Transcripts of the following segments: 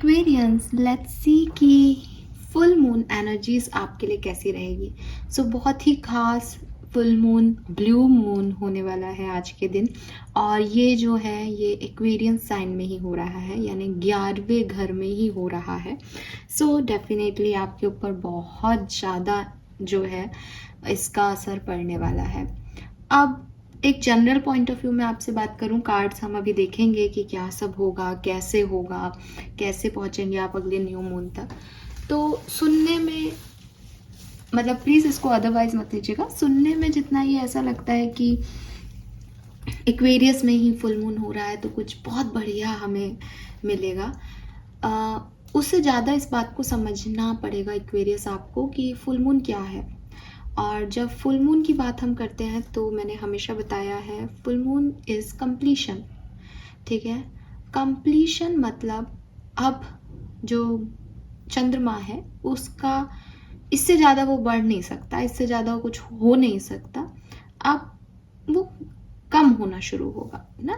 Aquarians, let's see कि full moon energies आपके लिए कैसी रहेगी। बहुत ही खास फुल मून, ब्लू मून होने वाला है आज के दिन। और ये जो है ये एक्वेरियंस साइन में ही हो रहा है, यानी 11वें घर में ही हो रहा है। डेफिनेटली आपके ऊपर बहुत ज़्यादा जो है इसका असर पड़ने वाला है। अब एक जनरल पॉइंट ऑफ व्यू में आपसे बात करूं, कार्ड्स हम अभी देखेंगे कि क्या सब होगा, कैसे पहुंचेंगे आप अगले न्यू मून तक। तो सुनने में, मतलब प्लीज़ इसको अदरवाइज मत लीजिएगा, सुनने में जितना ही ऐसा लगता है कि एक्वेरियस में ही फुल मून हो रहा है तो कुछ बहुत बढ़िया हमें मिलेगा, उससे ज़्यादा इस बात को समझना पड़ेगा एक्वेरियस आपको कि फुल मून क्या है। और जब फुल मून की बात हम करते हैं तो मैंने हमेशा बताया है, फुल मून इज़ कंप्लीशन। ठीक है, कंप्लीशन मतलब अब जो चंद्रमा है उसका इससे ज़्यादा वो बढ़ नहीं सकता, इससे ज़्यादा कुछ हो नहीं सकता, अब वो कम होना शुरू होगा ना।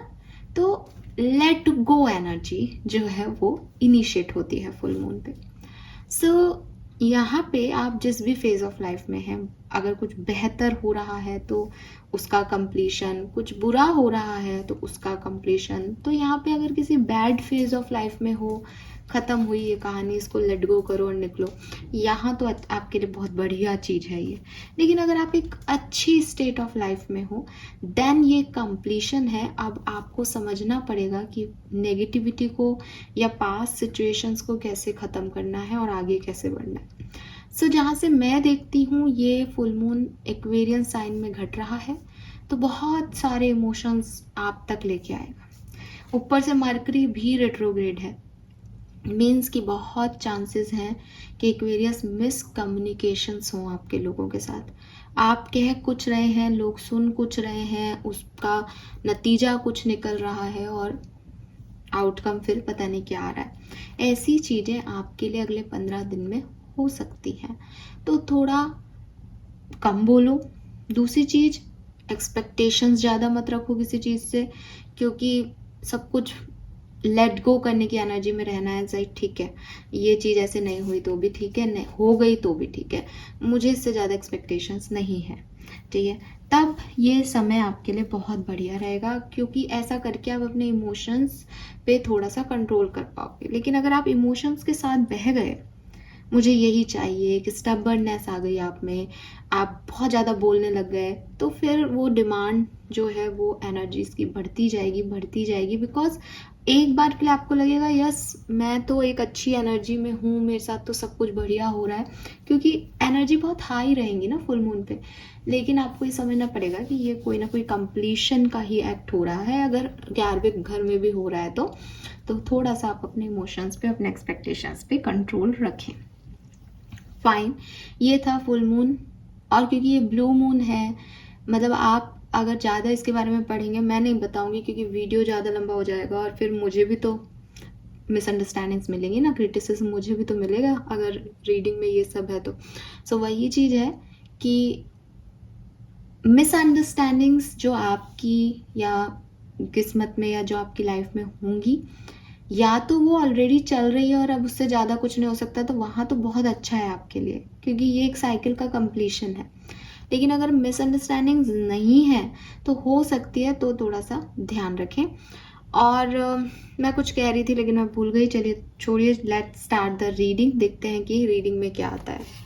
तो लेट गो एनर्जी जो है वो इनिशिएट होती है फुल मून पे। यहाँ पे आप जिस भी फेज ऑफ लाइफ में हैं, अगर कुछ बेहतर हो रहा है तो उसका कंप्लीशन, कुछ बुरा हो रहा है तो उसका कंप्लीशन। तो यहाँ पे अगर किसी बैड फेज ऑफ लाइफ में हो, ख़त्म हुई ये कहानी, इसको लेट गो करो और निकलो, यहाँ तो आपके लिए बहुत बढ़िया चीज़ है ये। लेकिन अगर आप एक अच्छी स्टेट ऑफ लाइफ में हो देन ये कंप्लीशन है। अब आपको समझना पड़ेगा कि नेगेटिविटी को या पास्ट सिचुएशंस को कैसे ख़त्म करना है और आगे कैसे बढ़ना है। जहाँ से मैं देखती हूँ ये फुल मून एक्वेरियन साइन में घट रहा है तो बहुत सारे इमोशंस आप तक लेके आएगा। ऊपर से मरकरी भी रेट्रोग्रेड है, मीन्स कि बहुत चांसेस हैं कि एक्वेरियस मिसकम्युनिकेशंस हों आपके लोगों के साथ। आप कह कुछ रहे हैं, लोग सुन कुछ रहे हैं, उसका नतीजा कुछ निकल रहा है और आउटकम फिर पता नहीं क्या आ रहा है। ऐसी चीज़ें आपके लिए अगले 15 दिन में हो सकती हैं, तो थोड़ा कम बोलो। दूसरी चीज़, एक्सपेक्टेशंस ज़्यादा मत रखो किसी चीज़ से, क्योंकि सब कुछ लेट गो करने की एनर्जी में रहना है। सही, ठीक है, ये चीज़ ऐसे नहीं हुई तो भी ठीक है, नहीं हो गई तो भी ठीक है, मुझे इससे ज़्यादा एक्सपेक्टेशंस नहीं है। ठीक है, तब ये समय आपके लिए बहुत बढ़िया रहेगा, क्योंकि ऐसा करके आप अपने इमोशंस पे थोड़ा सा कंट्रोल कर पाओगे। लेकिन अगर आप इमोशंस के साथ बह गए, मुझे यही चाहिए, कि स्टबर्ननेस आ गई आप में, आप बहुत ज़्यादा बोलने लग गए, तो फिर वो डिमांड जो है वो एनर्जीज की बढ़ती जाएगी। बिकॉज एक बार के लिए आपको लगेगा यस मैं तो एक अच्छी एनर्जी में हूँ, मेरे साथ तो सब कुछ बढ़िया हो रहा है, क्योंकि एनर्जी बहुत हाई रहेंगी ना फुल मून पे। लेकिन आपको ये समझना पड़ेगा कि ये कोई ना कोई कंप्लीशन का ही एक्ट हो रहा है, अगर 11वें घर में भी हो रहा है तो थोड़ा सा आप अपने इमोशंस पे, अपने एक्सपेक्टेशंस पे कंट्रोल रखें। फाइन, ये था फुल मून। और क्योंकि ये ब्लू मून है, मतलब आप अगर ज़्यादा इसके बारे में पढ़ेंगे, मैं नहीं बताऊंगी क्योंकि वीडियो ज़्यादा लंबा हो जाएगा और फिर मुझे भी तो मिसअंडरस्टैंडिंग्स मिलेंगी ना, क्रिटिसिज्म मुझे भी तो मिलेगा अगर रीडिंग में ये सब है तो वही चीज़ है कि मिसअंडरस्टैंडिंग्स जो आपकी या किस्मत में या जो आपकी लाइफ में होंगी, या तो वो ऑलरेडी चल रही है और अब उससे ज़्यादा कुछ नहीं हो सकता, तो वहाँ तो बहुत अच्छा है आपके लिए, क्योंकि ये एक साइकिल का कंप्लीशन है। लेकिन अगर मिसअंडरस्टैंडिंग्स नहीं है तो हो सकती है, तो थोड़ा सा ध्यान रखें। और मैं कुछ कह रही थी लेकिन मैं भूल गई, चलिए छोड़िए, लेट्स स्टार्ट द रीडिंग। देखते हैं कि रीडिंग में क्या आता है।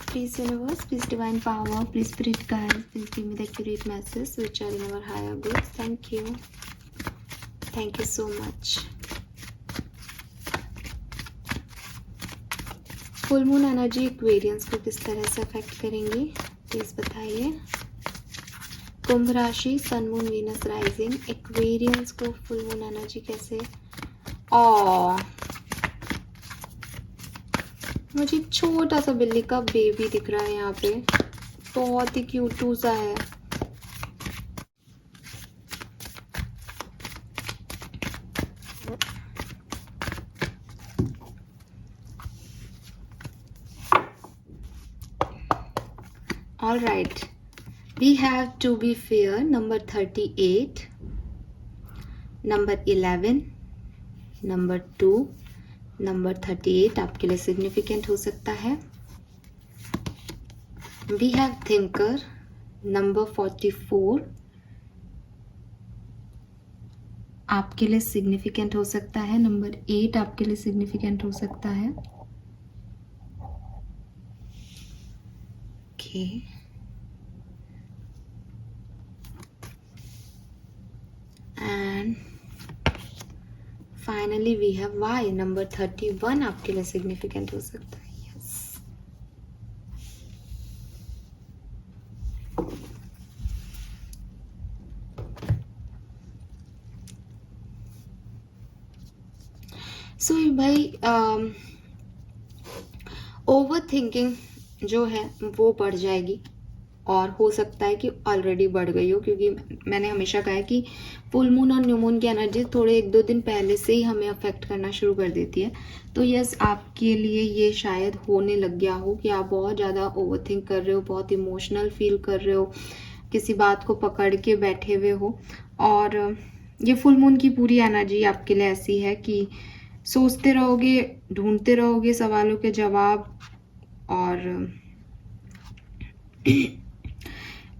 Please universe, please divine power, please spirit guide, please give me the accurate message which are in our higher goods. Thank you so much. Full moon energy Aquarians को किस तरह से अफेक्ट करेंगी प्लीज बताइए। कुंभ राशि, sun moon Venus rising, Aquarians को full moon energy कैसे। मुझे छोटा सा बिल्ली का बेबी दिख रहा है यहाँ पे, बहुत ही क्यूटू सा है। All right, We have to be fair, number 38, number 11, number 2, number 38 आपके लिए significant हो सकता है. We have thinker, number 44 आपके लिए significant हो सकता है. नंबर 8 आपके लिए significant हो सकता है. Okay. And finally we have Y, number 31 आपके लिए significant हो सकता है. Yes. So भाई ओवर थिंकिंग जो है वो बढ़ जाएगी, और हो सकता है कि ऑलरेडी बढ़ गई हो, क्योंकि मैंने हमेशा कहा है कि फुल मून और न्यू मून की एनर्जी थोड़े 1-2 दिन पहले से ही हमें अफेक्ट करना शुरू कर देती है. तो यस, आपके लिए ये शायद होने लग गया हो कि आप बहुत ज़्यादा ओवर थिंक कर रहे हो, बहुत इमोशनल फील कर रहे हो, किसी बात को पकड़ के बैठे हुए हो. और ये फुल मून की पूरी एनर्जी आपके लिए ऐसी है कि सोचते रहोगे, ढूंढते रहोगे सवालों के जवाब, और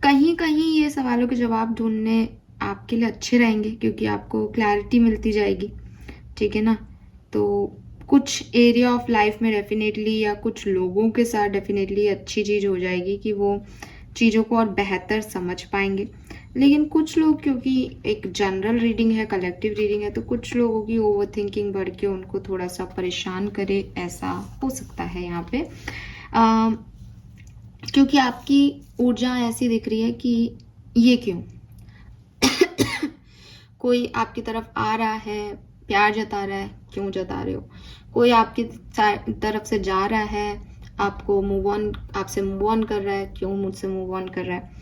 कहीं कहीं ये सवालों के जवाब ढूंढने आपके लिए अच्छे रहेंगे, क्योंकि आपको क्लैरिटी मिलती जाएगी. ठीक है ना. तो कुछ एरिया ऑफ लाइफ में डेफिनेटली, या कुछ लोगों के साथ डेफिनेटली अच्छी चीज़ हो जाएगी कि वो चीज़ों को और बेहतर समझ पाएंगे. लेकिन कुछ लोग, क्योंकि एक जनरल रीडिंग है, कलेक्टिव रीडिंग है, तो कुछ लोगों की ओवर थिंकिंग बढ़ के उनको थोड़ा सा परेशान करे, ऐसा हो सकता है यहाँ पे. क्योंकि आपकी ऊर्जा ऐसी दिख रही है कि ये क्यों कोई आपकी तरफ आ रहा है, प्यार जता रहा है, क्यों जता रहे हो. कोई आपकी तरफ से जा रहा है, आपको आपसे मूव ऑन कर रहा है, क्यों मुझसे मूव ऑन कर रहा है.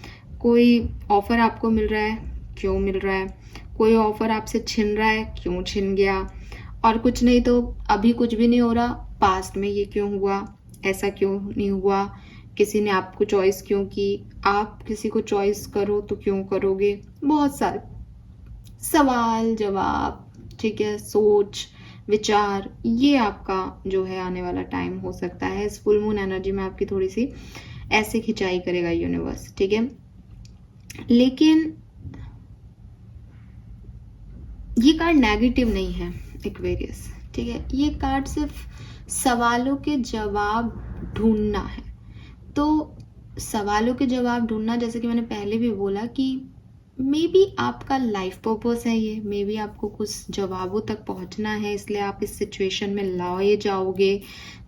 कोई ऑफर आपको मिल रहा है, क्यों मिल रहा है. कोई ऑफर आपसे छिन रहा है, क्यों छिन गया. और कुछ नहीं तो अभी कुछ भी नहीं हो रहा, पास्ट में ये क्यों हुआ, ऐसा क्यों नहीं हुआ, किसी ने आपको चॉइस क्यों की, आप किसी को चॉइस करो तो क्यों करोगे. बहुत सारे सवाल जवाब, ठीक है, सोच विचार, ये आपका जो है आने वाला टाइम हो सकता है. इस फुल मून एनर्जी में आपकी थोड़ी सी ऐसे खिंचाई करेगा यूनिवर्स. ठीक है. लेकिन ये कार्ड नेगेटिव नहीं है एक्वेरियस. ठीक है. ये कार्ड सिर्फ सवालों के जवाब ढूंढना है. तो सवालों के जवाब ढूंढना, जैसे कि मैंने पहले भी बोला कि मे बी आपका लाइफ पर्पस है ये, मे बी आपको कुछ जवाबों तक पहुंचना है, इसलिए आप इस सिचुएशन में लाए जाओगे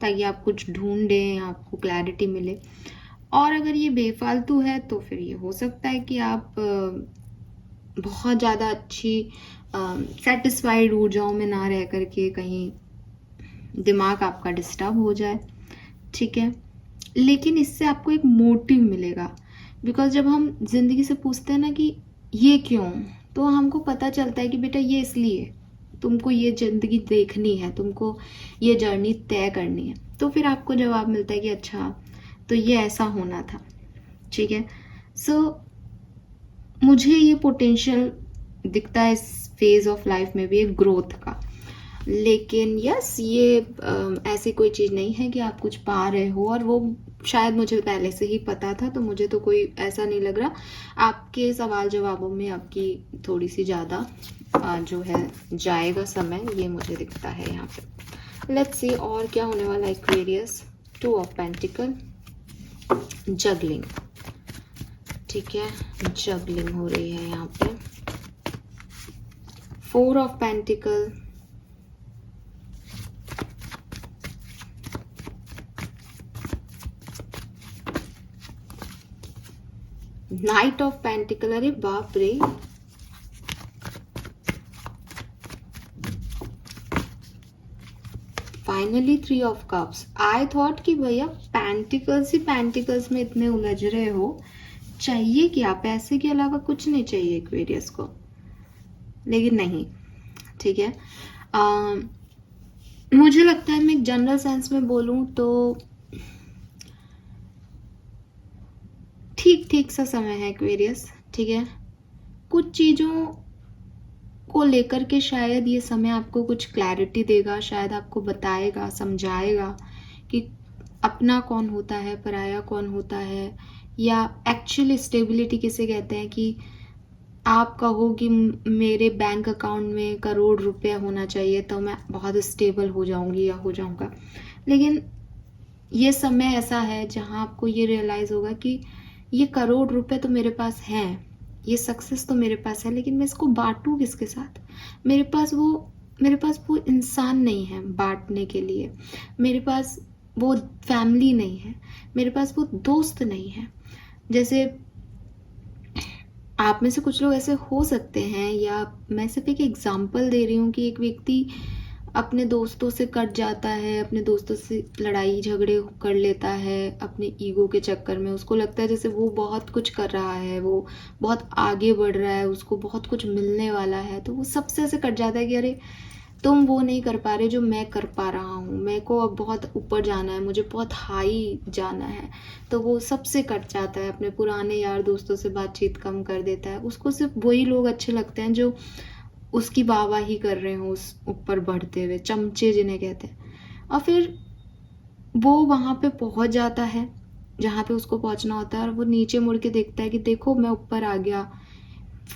ताकि आप कुछ ढूंढें, आपको क्लैरिटी मिले. और अगर ये बेफालतू है तो फिर ये हो सकता है कि आप बहुत ज़्यादा अच्छी सेटिस्फाइड ऊर्जाओं में ना रह करके कहीं दिमाग आपका डिस्टर्ब हो जाए. ठीक है. लेकिन इससे आपको एक मोटिव मिलेगा, बिकॉज जब हम जिंदगी से पूछते हैं ना कि ये क्यों, तो हमको पता चलता है कि बेटा ये इसलिए, तुमको ये जिंदगी देखनी है, तुमको ये जर्नी तय करनी है. तो फिर आपको जवाब मिलता है कि अच्छा तो ये ऐसा होना था. ठीक है. सो मुझे ये पोटेंशियल दिखता है इस फेज ऑफ लाइफ में भी एक ग्रोथ का. लेकिन यस, ये ऐसी कोई चीज़ नहीं है कि आप कुछ पा रहे हो, और वो शायद मुझे पहले से ही पता था, तो मुझे तो कोई ऐसा नहीं लग रहा. आपके सवाल जवाबों में आपकी थोड़ी सी ज़्यादा जो है जाएगा समय, ये मुझे दिखता है यहाँ पे. लेट्स सी और क्या होने वाला है एक्वेरियस. 2 of pentacle, juggling. ठीक है. जगलिंग हो रही है यहाँ पे. 4 of pentacle, night of pentacle. अरे बाप रे. Finally 3 of cups. I thought कि भैया पेंटिकल्स ही पेंटिकल्स में इतने उलझ रहे हो, चाहिए क्या, पैसे के अलावा कुछ नहीं चाहिए एक्वेरियस को. लेकिन नहीं. ठीक है. मुझे लगता है, मैं एक जनरल सेंस में बोलूं तो ठीक ठीक सा समय है एक्वेरियस, ठीक है। कुछ चीज़ों को लेकर के शायद ये समय आपको कुछ क्लैरिटी देगा, शायद आपको बताएगा, समझाएगा कि अपना कौन होता है, पराया कौन होता है, या एक्चुअली स्टेबिलिटी किसे कहते हैं। कि आप कहो कि मेरे बैंक अकाउंट में करोड़ रुपया होना चाहिए तो मैं बहुत स्टेबल हो जाऊंगी या हो जाऊंगा, लेकिन ये समय ऐसा है जहाँ आपको ये रियलाइज़ होगा कि ये करोड़ रुपए तो मेरे पास हैं, ये सक्सेस तो मेरे पास है, लेकिन मैं इसको बांटूँ किसके साथ। मेरे पास वो इंसान नहीं है बांटने के लिए, मेरे पास वो फैमिली नहीं है, मेरे पास वो दोस्त नहीं है। जैसे आप में से कुछ लोग ऐसे हो सकते हैं, या मैं सिर्फ एक एग्जांपल दे रही हूँ कि एक व्यक्ति अपने दोस्तों से कट जाता है, अपने दोस्तों से लड़ाई झगड़े कर लेता है अपने ईगो के चक्कर में। उसको लगता है जैसे वो बहुत कुछ कर रहा है, वो बहुत आगे बढ़ रहा है, उसको बहुत कुछ मिलने वाला है, तो वो सबसे ऐसे कट जाता है कि अरे तुम वो नहीं कर पा रहे जो मैं कर पा रहा हूँ, मेरे को अब बहुत ऊपर जाना है, मुझे बहुत हाई जाना है। तो वो सबसे कट जाता है, अपने पुराने यार दोस्तों से बातचीत कम कर देता है। उसको सिर्फ वही लोग अच्छे लगते हैं जो उसकी वाहवाही कर रहे हो उस ऊपर बढ़ते हुए, चमचे जिन्हें कहते हैं। और फिर वो वहाँ पे पहुँच जाता है जहाँ पे उसको पहुँचना होता है, और वो नीचे मुड़ के देखता है कि देखो मैं ऊपर आ गया।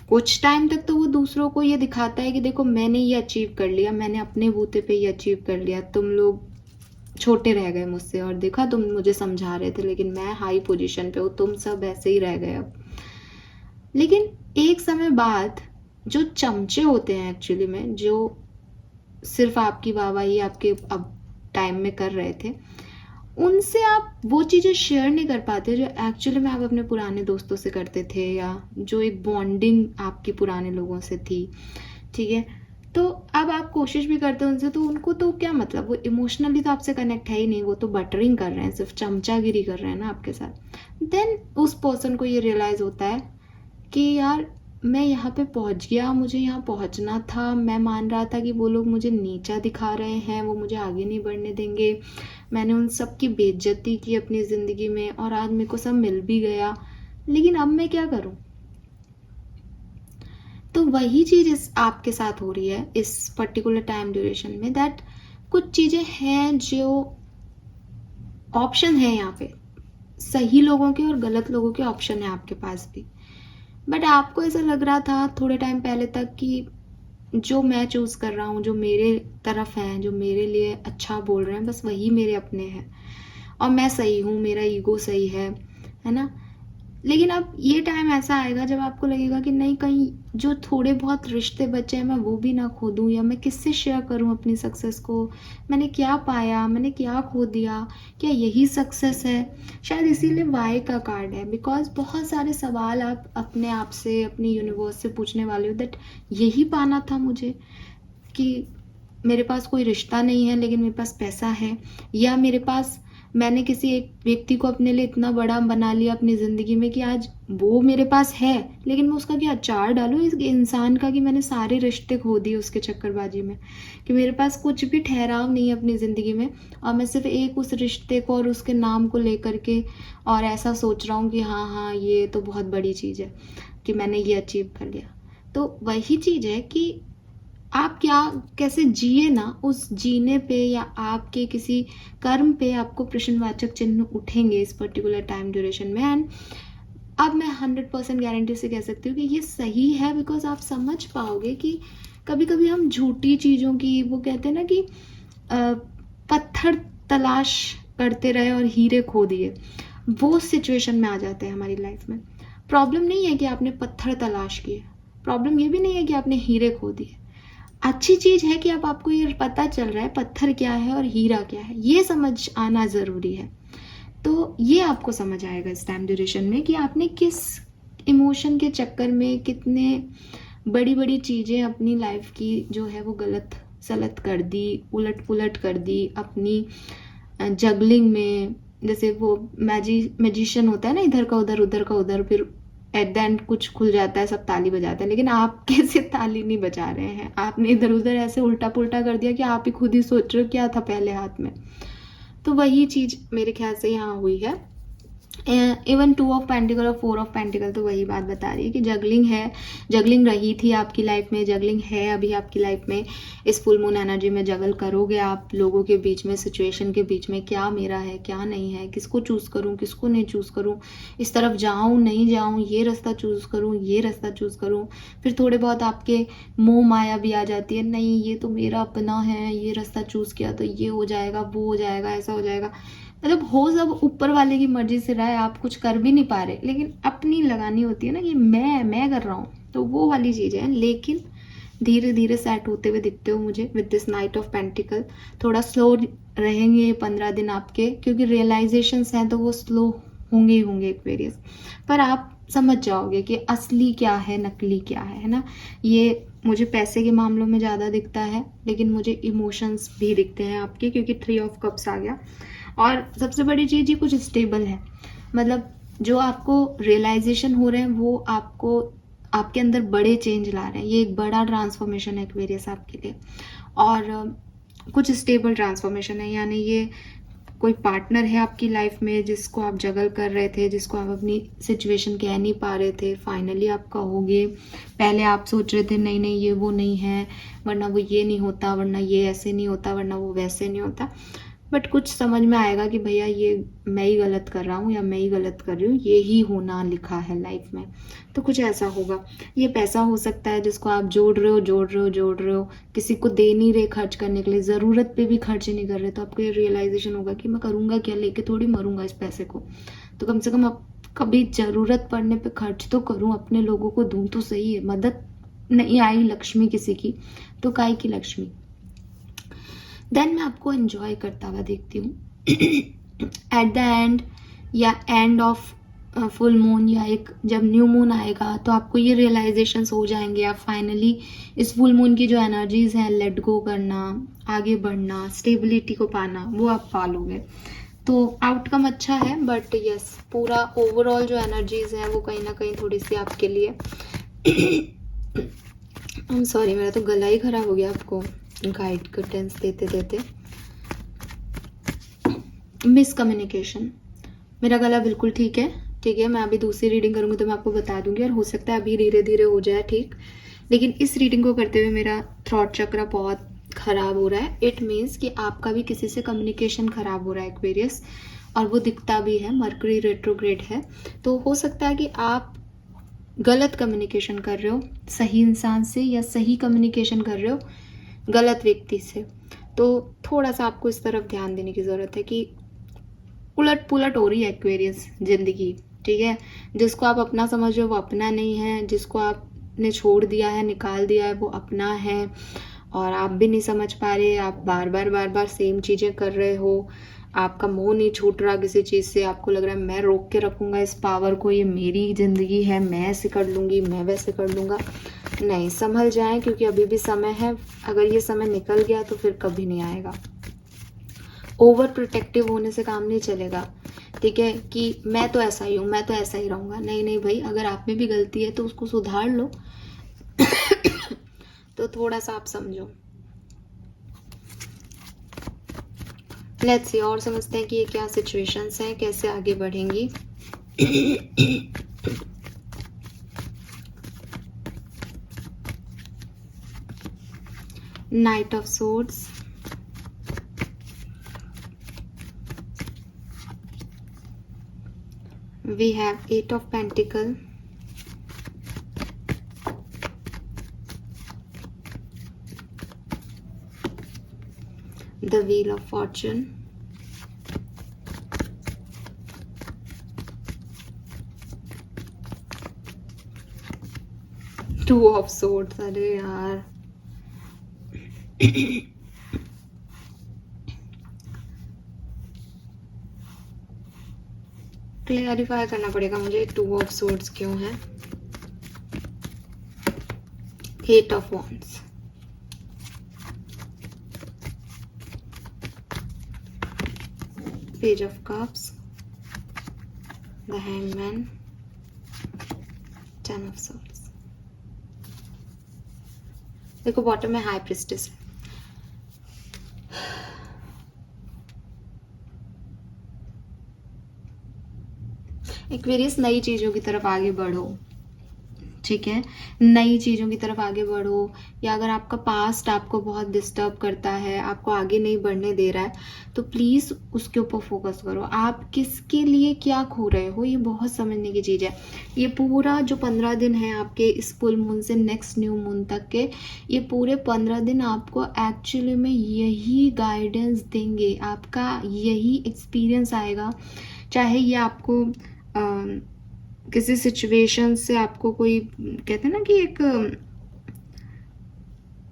कुछ टाइम तक तो वो दूसरों को ये दिखाता है कि देखो मैंने ये अचीव कर लिया, मैंने अपने बूते पे ये अचीव कर लिया, तुम लोग छोटे रह गए मुझसे, और देखा तुम मुझे समझा रहे थे लेकिन मैं हाई पोजीशन पे हूँ, तुम सब ऐसे ही रह गए अब। लेकिन एक समय बाद जो चमचे होते हैं एक्चुअली में, जो सिर्फ आपकी वाहवाही आपके अब टाइम में कर रहे थे, उनसे आप वो चीज़ें शेयर नहीं कर पाते जो एक्चुअली में आप अपने पुराने दोस्तों से करते थे, या जो एक बॉन्डिंग आपकी पुराने लोगों से थी, ठीक है। तो अब आप कोशिश भी करते हो उनसे, तो उनको तो क्या मतलब, वो इमोशनली तो आपसे कनेक्ट है ही नहीं, वो तो बटरिंग कर रहे हैं, सिर्फ चमचागिरी कर रहे हैं ना आपके साथ। देन उस पर्सन को ये रियलाइज़ होता है कि यार मैं यहाँ पे पहुँच गया, मुझे यहाँ पहुँचना था, मैं मान रहा था कि वो लोग मुझे नीचा दिखा रहे हैं, वो मुझे आगे नहीं बढ़ने देंगे, मैंने उन सब की बेइज्जती की अपनी ज़िंदगी में, और आज मेरे को सब मिल भी गया, लेकिन अब मैं क्या करूँ। तो वही चीज़ इस आपके साथ हो रही है इस पर्टिकुलर टाइम ड्यूरेशन में, दैट कुछ चीज़ें हैं जो ऑप्शन है यहाँ पे, सही लोगों के और गलत लोगों के ऑप्शन है आपके पास भी। बट आपको ऐसा लग रहा था थोड़े टाइम पहले तक कि जो मैं चूज़ कर रहा हूँ, जो मेरे तरफ हैं, जो मेरे लिए अच्छा बोल रहे हैं, बस वही मेरे अपने हैं, और मैं सही हूँ, मेरा ईगो सही है ना। लेकिन अब ये टाइम ऐसा आएगा जब आपको लगेगा कि नहीं, कहीं जो थोड़े बहुत रिश्ते बचे हैं मैं वो भी ना खो दूँ, या मैं किससे शेयर करूँ अपनी सक्सेस को, मैंने क्या पाया, मैंने क्या खो दिया, क्या यही सक्सेस है। शायद इसीलिए वाई का कार्ड है, बिकॉज बहुत सारे सवाल आप अपने आप से, अपनी यूनिवर्स से पूछने वाले हो, दैट यही पाना था मुझे, कि मेरे पास कोई रिश्ता नहीं है लेकिन मेरे पास पैसा है, या मेरे पास मैंने किसी एक व्यक्ति को अपने लिए इतना बड़ा बना लिया अपनी ज़िंदगी में कि आज वो मेरे पास है, लेकिन मैं उसका क्या अचार डालूँ इस इंसान का, कि मैंने सारे रिश्ते खो दिए उसके चक्करबाजी में, कि मेरे पास कुछ भी ठहराव नहीं है अपनी ज़िंदगी में, और मैं सिर्फ एक उस रिश्ते को और उसके नाम को लेकर के और ऐसा सोच रहा हूँ कि हाँ हाँ ये तो बहुत बड़ी चीज़ है कि मैंने ये अचीव कर लिया। तो वही चीज़ है कि आप क्या कैसे जिए ना, उस जीने पे या आपके किसी कर्म पे आपको प्रश्नवाचक चिन्ह उठेंगे इस पर्टिकुलर टाइम ड्यूरेशन में। एंड अब मैं 100% गारंटी से कह सकती हूँ कि ये सही है, बिकॉज आप समझ पाओगे कि कभी कभी हम झूठी चीज़ों की, वो कहते हैं ना कि पत्थर तलाश करते रहे और हीरे खो दिए, वो सिचुएशन में आ जाते हैं हमारी लाइफ में। प्रॉब्लम नहीं है कि आपने पत्थर तलाश किए, प्रॉब्लम ये भी नहीं है कि आपने हीरे खो दिए। अच्छी चीज़ है कि अब आपको ये पता चल रहा है पत्थर क्या है और हीरा क्या है, ये समझ आना ज़रूरी है। तो ये आपको समझ आएगा इस टाइम ड्यूरेशन में कि आपने किस इमोशन के चक्कर में कितने बड़ी बड़ी चीज़ें अपनी लाइफ की जो है वो गलत सलत कर दी, उलट पुलट कर दी अपनी जगलिंग में। जैसे वो मैजिशियन होता है ना, इधर का उधर, फिर एट द एंड कुछ खुल जाता है, सब ताली बजाते हैं, लेकिन आप कैसे ताली नहीं बजा रहे हैं, आपने इधर उधर ऐसे उल्टा पुल्टा कर दिया कि आप ही खुद ही सोच रहे हो क्या था पहले हाथ में। तो वही चीज़ मेरे ख्याल से यहाँ हुई है। इवन 2 ऑफ पेंटिकल और 4 ऑफ पेंटिकल तो वही बात बता रही है कि जगलिंग है, जगलिंग रही थी आपकी लाइफ में, जगलिंग है अभी आपकी लाइफ में। इस फुल मून एनर्जी में जगल करोगे आप लोगों के बीच में, सिचुएशन के बीच में, क्या मेरा है क्या नहीं है, किसको चूज़ करूँ किसको नहीं चूज़ करूँ, इस तरफ जाऊँ नहीं जाऊँ, ये रास्ता चूज़ करूँ ये रास्ता चूज़ करूँ। फिर थोड़े बहुत आपके मोह माया भी आ जाती है, नहीं ये तो मेरा अपना है, ये रास्ता चूज़ किया तो ये हो जाएगा वो हो जाएगा ऐसा हो जाएगा। मतलब हो सब ऊपर वाले की मर्जी से रहा है, आप कुछ कर भी नहीं पा रहे, लेकिन अपनी लगानी होती है ना कि मैं कर रहा हूँ, तो वो वाली चीज़ें हैं। लेकिन धीरे धीरे सेट होते हुए दिखते हो मुझे with this night of pentacle. थोड़ा स्लो रहेंगे ये 15 दिन आपके, क्योंकि रियलाइजेशंस हैं तो वो स्लो होंगे ही होंगे एक्वेरियस, पर आप समझ जाओगे कि असली क्या है नकली क्या है ना। ये मुझे पैसे के मामलों में ज़्यादा दिखता है, लेकिन मुझे इमोशंस भी दिखते हैं आपके, क्योंकि 3 ऑफ कप्स आ गया। और सबसे बड़ी चीज़ ये कुछ स्टेबल है, मतलब जो आपको रियलाइजेशन हो रहे हैं वो आपको आपके अंदर बड़े चेंज ला रहे हैं। ये एक बड़ा ट्रांसफॉर्मेशन है एक्वेरियस आपके लिए, और कुछ स्टेबल ट्रांसफॉर्मेशन है। यानी ये कोई पार्टनर है आपकी लाइफ में जिसको आप जगल कर रहे थे, जिसको आप अपनी सिचुएशन कह नहीं पा रहे थे, फाइनली आप कहोगे। पहले आप सोच रहे थे नहीं नहीं ये वो नहीं है, वरना वो ये नहीं होता, वरना ये ऐसे नहीं होता, वरना वो वैसे नहीं होता। बट कुछ समझ में आएगा कि भैया ये मैं ही गलत कर रहा हूँ या मैं ही गलत कर रही हूँ, ये ही होना लिखा है लाइफ में, तो कुछ ऐसा होगा। ये पैसा हो सकता है जिसको आप जोड़ रहे हो, किसी को दे नहीं रहे खर्च करने के लिए, ज़रूरत पे भी खर्च नहीं कर रहे, तो आपको ये रियलाइजेशन होगा कि मैं करूँगा क्या, लेके थोड़ी मरूंगा इस पैसे को, तो कम से कम अब कभी ज़रूरत पड़ने पे खर्च तो करूँ, अपने लोगों को दूँ तो सही है। मदद नहीं आई लक्ष्मी किसी की, तो काय की लक्ष्मी। देन मैं आपको एंजॉय करता हुआ देखती हूँ एट द एंड या एंड ऑफ फुल मून, या एक जब न्यू मून आएगा तो आपको ये रियलाइजेशंस हो जाएंगे। आप फाइनली इस फुल मून की जो एनर्जीज हैं, लेट गो करना, आगे बढ़ना, स्टेबिलिटी को पाना, वो आप पालोगे। तो आउटकम अच्छा है, बट यस पूरा ओवरऑल जो एनर्जीज हैं वो कहीं ना कहीं थोड़ी सी आपके लिए आई एम सॉरी, मेरा तो गला ही खराब हो गया आपको गाइड गाइडेंस देते देते। मिसकम्युनिकेशन, मेरा गला बिल्कुल ठीक है, ठीक है। मैं अभी दूसरी रीडिंग करूँगी तो मैं आपको बता दूंगी, और हो सकता है अभी धीरे धीरे हो जाए ठीक। लेकिन इस रीडिंग को करते हुए मेरा थ्रॉट चक्र बहुत ख़राब हो रहा है। इट मीन्स कि आपका भी किसी से कम्युनिकेशन ख़राब हो रहा है एक्वेरियस, और वो दिखता भी है, मरकरी रेट्रोग्रेड है। तो हो सकता है कि आप गलत कम्युनिकेशन कर रहे हो सही इंसान से, या सही कम्युनिकेशन कर रहे हो गलत व्यक्ति से। तो थोड़ा सा आपको इस तरफ ध्यान देने की ज़रूरत है कि उलट पुलट हो रही है एक्वेरियस ज़िंदगी, ठीक है। जिसको आप अपना समझ रहे हो वो अपना नहीं है, जिसको आपने छोड़ दिया है निकाल दिया है वो अपना है, और आप भी नहीं समझ पा रहे, आप बार बार सेम चीज़ें कर रहे हो, आपका मोह नहीं छूट रहा किसी चीज़ से, आपको लग रहा है मैं रोक के रखूँगा इस पावर को, ये मेरी ज़िंदगी है, मैं ऐसे कर लूँगी, मैं वैसे कर लूँगा। नहीं, संभल जाएं, क्योंकि अभी भी समय है। अगर ये समय निकल गया तो फिर कभी नहीं आएगा। ओवर प्रोटेक्टिव होने से काम नहीं चलेगा, ठीक है, कि मैं तो ऐसा ही हूँ, मैं तो ऐसा ही रहूँगा। नहीं नहीं भाई, अगर आप में भी गलती है तो उसको सुधार लो तो थोड़ा सा आप समझो। लेट्स सी, और समझते हैं कि ये क्या सिचुएशंस हैं, कैसे आगे बढ़ेंगी। Knight of Swords, we have 8 of Pentacles, the Wheel of Fortune, Two of Swords। अरे यार क्लैरिफाई करना पड़ेगा मुझे 2 ऑफ सोर्ड्स क्यों है। 8 of wands, page of cups, the hangman, 10 of swords. देखो बॉटम में हाई प्रिस्टेस है। एक्वेरियस नई चीज़ों की तरफ आगे बढ़ो, ठीक है, नई चीज़ों की तरफ आगे बढ़ो। या अगर आपका पास्ट आपको बहुत डिस्टर्ब करता है, आपको आगे नहीं बढ़ने दे रहा है, तो प्लीज़ उसके ऊपर फोकस करो। आप किसके लिए क्या खो रहे हो, ये बहुत समझने की चीज़ है। ये पूरा जो 15 दिन है आपके इस फुल मून से नेक्स्ट न्यू मून तक के, ये पूरे 15 दिन आपको एक्चुअली में यही गाइडेंस देंगे, आपका यही एक्सपीरियंस आएगा। चाहे ये आपको किसी सिचुएशन से आपको कोई कहते हैं ना कि एक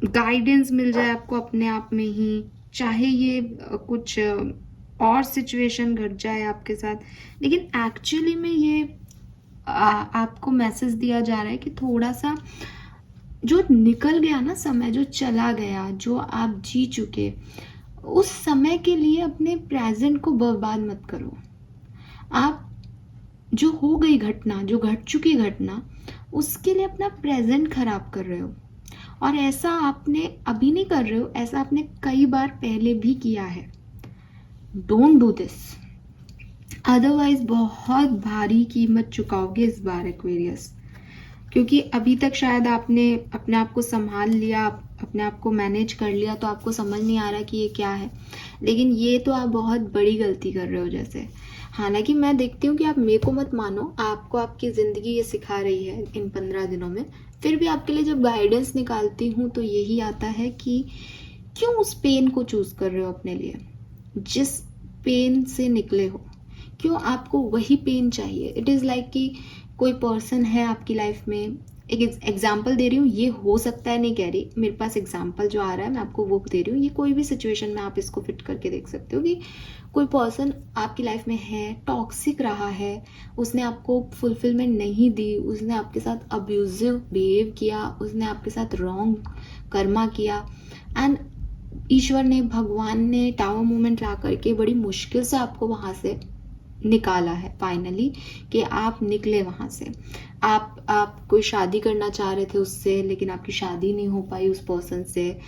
गाइडेंस मिल जाए आपको अपने आप में ही, चाहे ये कुछ और सिचुएशन घट जाए आपके साथ, लेकिन एक्चुअली में ये आपको मैसेज दिया जा रहा है कि थोड़ा सा जो निकल गया ना समय, जो चला गया, जो आप जी चुके, उस समय के लिए अपने प्रेजेंट को बर्बाद मत करो। आप जो हो गई घटना, जो घट चुकी घटना, उसके लिए अपना प्रेजेंट खराब कर रहे हो। और ऐसा आपने अभी नहीं कर रहे हो, ऐसा आपने कई बार पहले भी किया है। डोंट डू दिस, अदरवाइज बहुत भारी कीमत चुकाओगे इस बार एक्वेरियस। क्योंकि अभी तक शायद आपने अपने आप को संभाल लिया, अपने आप को मैनेज कर लिया, तो आपको समझ नहीं आ रहा कि ये क्या है। लेकिन ये तो आप बहुत बड़ी गलती कर रहे हो। जैसे हालांकि मैं देखती हूँ कि आप मेरे को मत मानो, आपको आपकी ज़िंदगी ये सिखा रही है इन 15 दिनों में, फिर भी आपके लिए जब गाइडेंस निकालती हूँ तो यही आता है कि क्यों उस पेन को चूज़ कर रहे हो अपने लिए। जिस पेन से निकले हो, क्यों आपको वही पेन चाहिए। इट इज़ लाइक कि कोई पर्सन है आपकी लाइफ में, एक एग्जाम्पल दे रही हूँ, ये हो सकता है नहीं कह रही, मेरे पास एग्जाम्पल जो आ रहा है मैं आपको वो दे रही हूँ। ये कोई भी सिचुएशन में आप इसको फिट करके देख सकते हो कि कोई पर्सन आपकी लाइफ में है, टॉक्सिक रहा है, उसने आपको फुलफिलमेंट नहीं दी, उसने आपके साथ अब्यूजिव बिहेव किया, उसने आपके साथ रॉन्ग कर्मा किया, एंड ईश्वर ने, भगवान ने टावर मोमेंट ला करके बड़ी मुश्किल से आपको वहाँ से निकाला है फाइनली, कि आप निकले वहाँ से। आप कोई शादी करना चाह रहे थे उससे, लेकिन आपकी शादी नहीं हो पाई उस पर्सन से,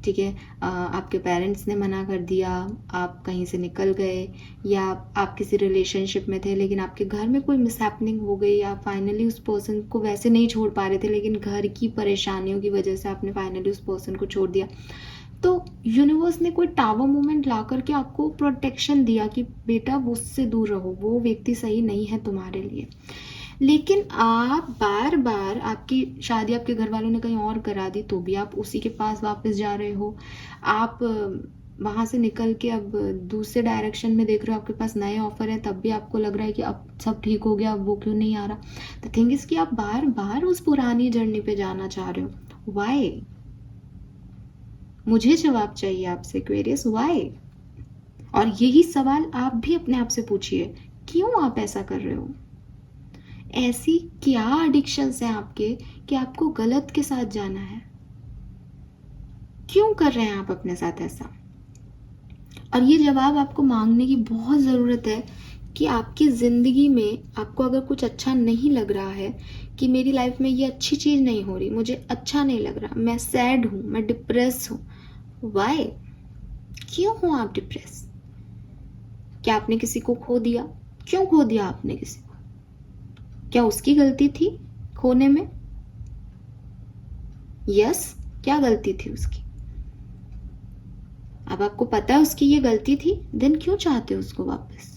ठीक है। आपके पेरेंट्स ने मना कर दिया, आप कहीं से निकल गए, या आप किसी रिलेशनशिप में थे लेकिन आपके घर में कोई मिसहैपनिंग हो गई, या फाइनली उस पर्सन को वैसे नहीं छोड़ पा रहे थे, लेकिन घर की परेशानियों की वजह से आपने फाइनली उस पर्सन को छोड़ दिया। तो यूनिवर्स ने कोई टावर मोमेंट ला करके आपको प्रोटेक्शन दिया कि बेटा उससे दूर रहो, वो व्यक्ति सही नहीं है तुम्हारे लिए। लेकिन आप बार बार, आपकी शादी आपके घर वालों ने कहीं और करा दी तो भी आप उसी के पास वापस जा रहे हो। आप वहाँ से निकल के अब दूसरे डायरेक्शन में देख रहे हो, आपके पास नए ऑफर है, तब भी आपको लग रहा है कि अब सब ठीक हो गया, अब वो क्यों नहीं आ रहा। द थिंग इज कि आप बार बार उस पुरानी जर्नी पे जाना चाह रहे हो। वाई? मुझे जवाब चाहिए आपसे एक्वेरियस, वाई? और यही सवाल आप भी अपने आप से पूछिए, क्यों आप ऐसा कर रहे हो। ऐसी क्या एडिक्शंस हैं आपके कि आपको गलत के साथ जाना है? क्यों कर रहे हैं आप अपने साथ ऐसा? और ये जवाब आपको मांगने की बहुत ज़रूरत है कि आपकी ज़िंदगी में आपको अगर कुछ अच्छा नहीं लग रहा है, कि मेरी लाइफ में ये अच्छी चीज़ नहीं हो रही, मुझे अच्छा नहीं लग रहा, मैं सैड हूँ, मैं डिप्रेस हूँ। वाई? क्यों हो आप डिप्रेस? क्या आपने किसी को खो दिया? क्यों खो दिया आपने किसी को? क्या उसकी गलती थी खोने में? यस, क्या गलती थी उसकी? अब आपको पता है उसकी ये गलती थी, देन क्यों चाहते हो उसको वापस?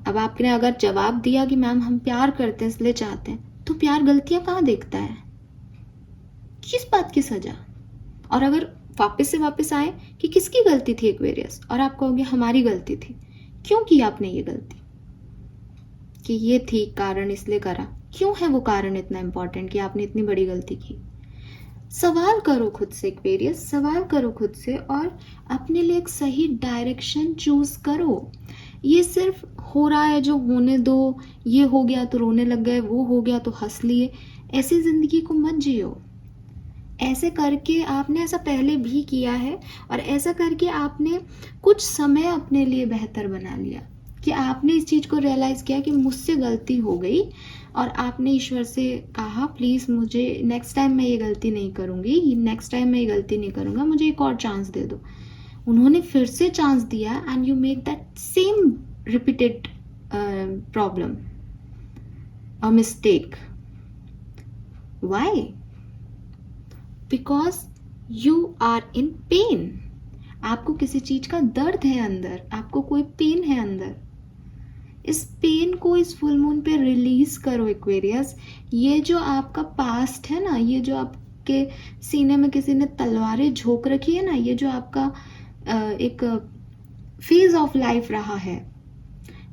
अब आपने अगर जवाब दिया कि मैम हम प्यार करते हैं इसलिए चाहते हैं, तो प्यार गलतियां कहाँ देखता है? किस बात की सजा? और अगर वापस से वापस आए कि किसकी गलती थी एक्वेरियस, और आप कहोगे हमारी गलती थी, क्यों की आपने ये गलती? कि ये थी कारण इसलिए करा, क्यों है वो कारण इतना इंपॉर्टेंट कि आपने इतनी बड़ी गलती की? सवाल करो खुद से एक्वेरियस, सवाल करो खुद से, और अपने लिए एक सही डायरेक्शन चूज करो। ये सिर्फ हो रहा है जो होने दो, ये हो गया तो रोने लग गए, वो हो गया तो हंस लिए, ऐसी जिंदगी को मत जियो। ऐसे करके आपने ऐसा पहले भी किया है, और ऐसा करके आपने कुछ समय अपने लिए बेहतर बना लिया, कि आपने इस चीज़ को रियलाइज़ किया कि मुझसे गलती हो गई, और आपने ईश्वर से कहा प्लीज़ मुझे नेक्स्ट टाइम मैं ये गलती नहीं करूँगी, नेक्स्ट टाइम मैं ये गलती नहीं करूँगा, मुझे एक और चांस दे दो। उन्होंने फिर से चांस दिया, and you make that same repeated problem, a mistake. Why? Because you are in pain. आपको किसी चीज का दर्द है अंदर, आपको कोई पेन है अंदर. इस पेन को इस फुल मून पे रिलीज करो एक्वेरियस. ये जो आपका पास्ट है ना, ये जो आपके सीने में किसी ने तलवारें झोंक रखी है ना, ये जो आपका एक फेज ऑफ लाइफ रहा है,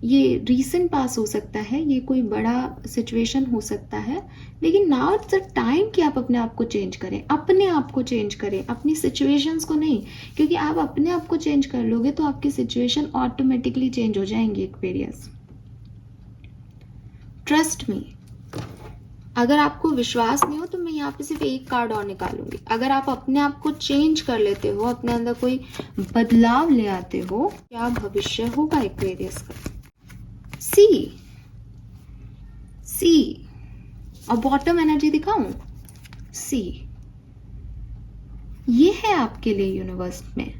ये रीसेंट पास हो सकता है, ये कोई बड़ा सिचुएशन हो सकता है, लेकिन नाउ इट्स द टाइम कि आप अपने आप को चेंज करें, अपने आप को चेंज करें, अपनी सिचुएशंस को नहीं. क्योंकि आप अपने आप को चेंज कर लोगे तो आपकी सिचुएशन ऑटोमेटिकली चेंज हो जाएंगी एक्वेरियस. Trust me. अगर आपको विश्वास नहीं हो तो मैं यहाँ पे सिर्फ एक कार्ड और निकालूंगी. अगर आप अपने आप को चेंज कर लेते हो, अपने अंदर कोई बदलाव ले आते हो, क्या भविष्य होगा एक्वेरियस का. सी और बॉटम एनर्जी दिखाऊं. सी, ये है आपके लिए यूनिवर्स में.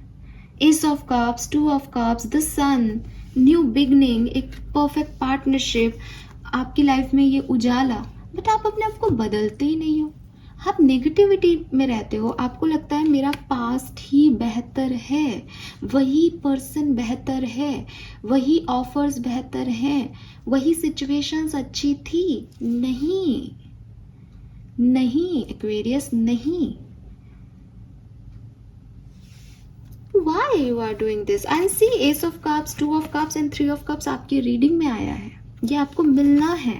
Ace of cups, two of cups, the sun, new beginning, एक परफेक्ट पार्टनरशिप, आपकी लाइफ में ये उजाला. बट आप अपने आप को बदलते ही नहीं हो. आप नेगेटिविटी में रहते हो. आपको लगता है मेरा पास्ट ही बेहतर है, वही पर्सन बेहतर है, वही ऑफर्स बेहतर हैं, वही सिचुएशंस अच्छी थी. नहीं एक्वेरियस, नहीं. Why you are doing this? And see, Ace of Cups, Two of Cups and Three of Cups आपकी रीडिंग में आया है. ये आपको मिलना है.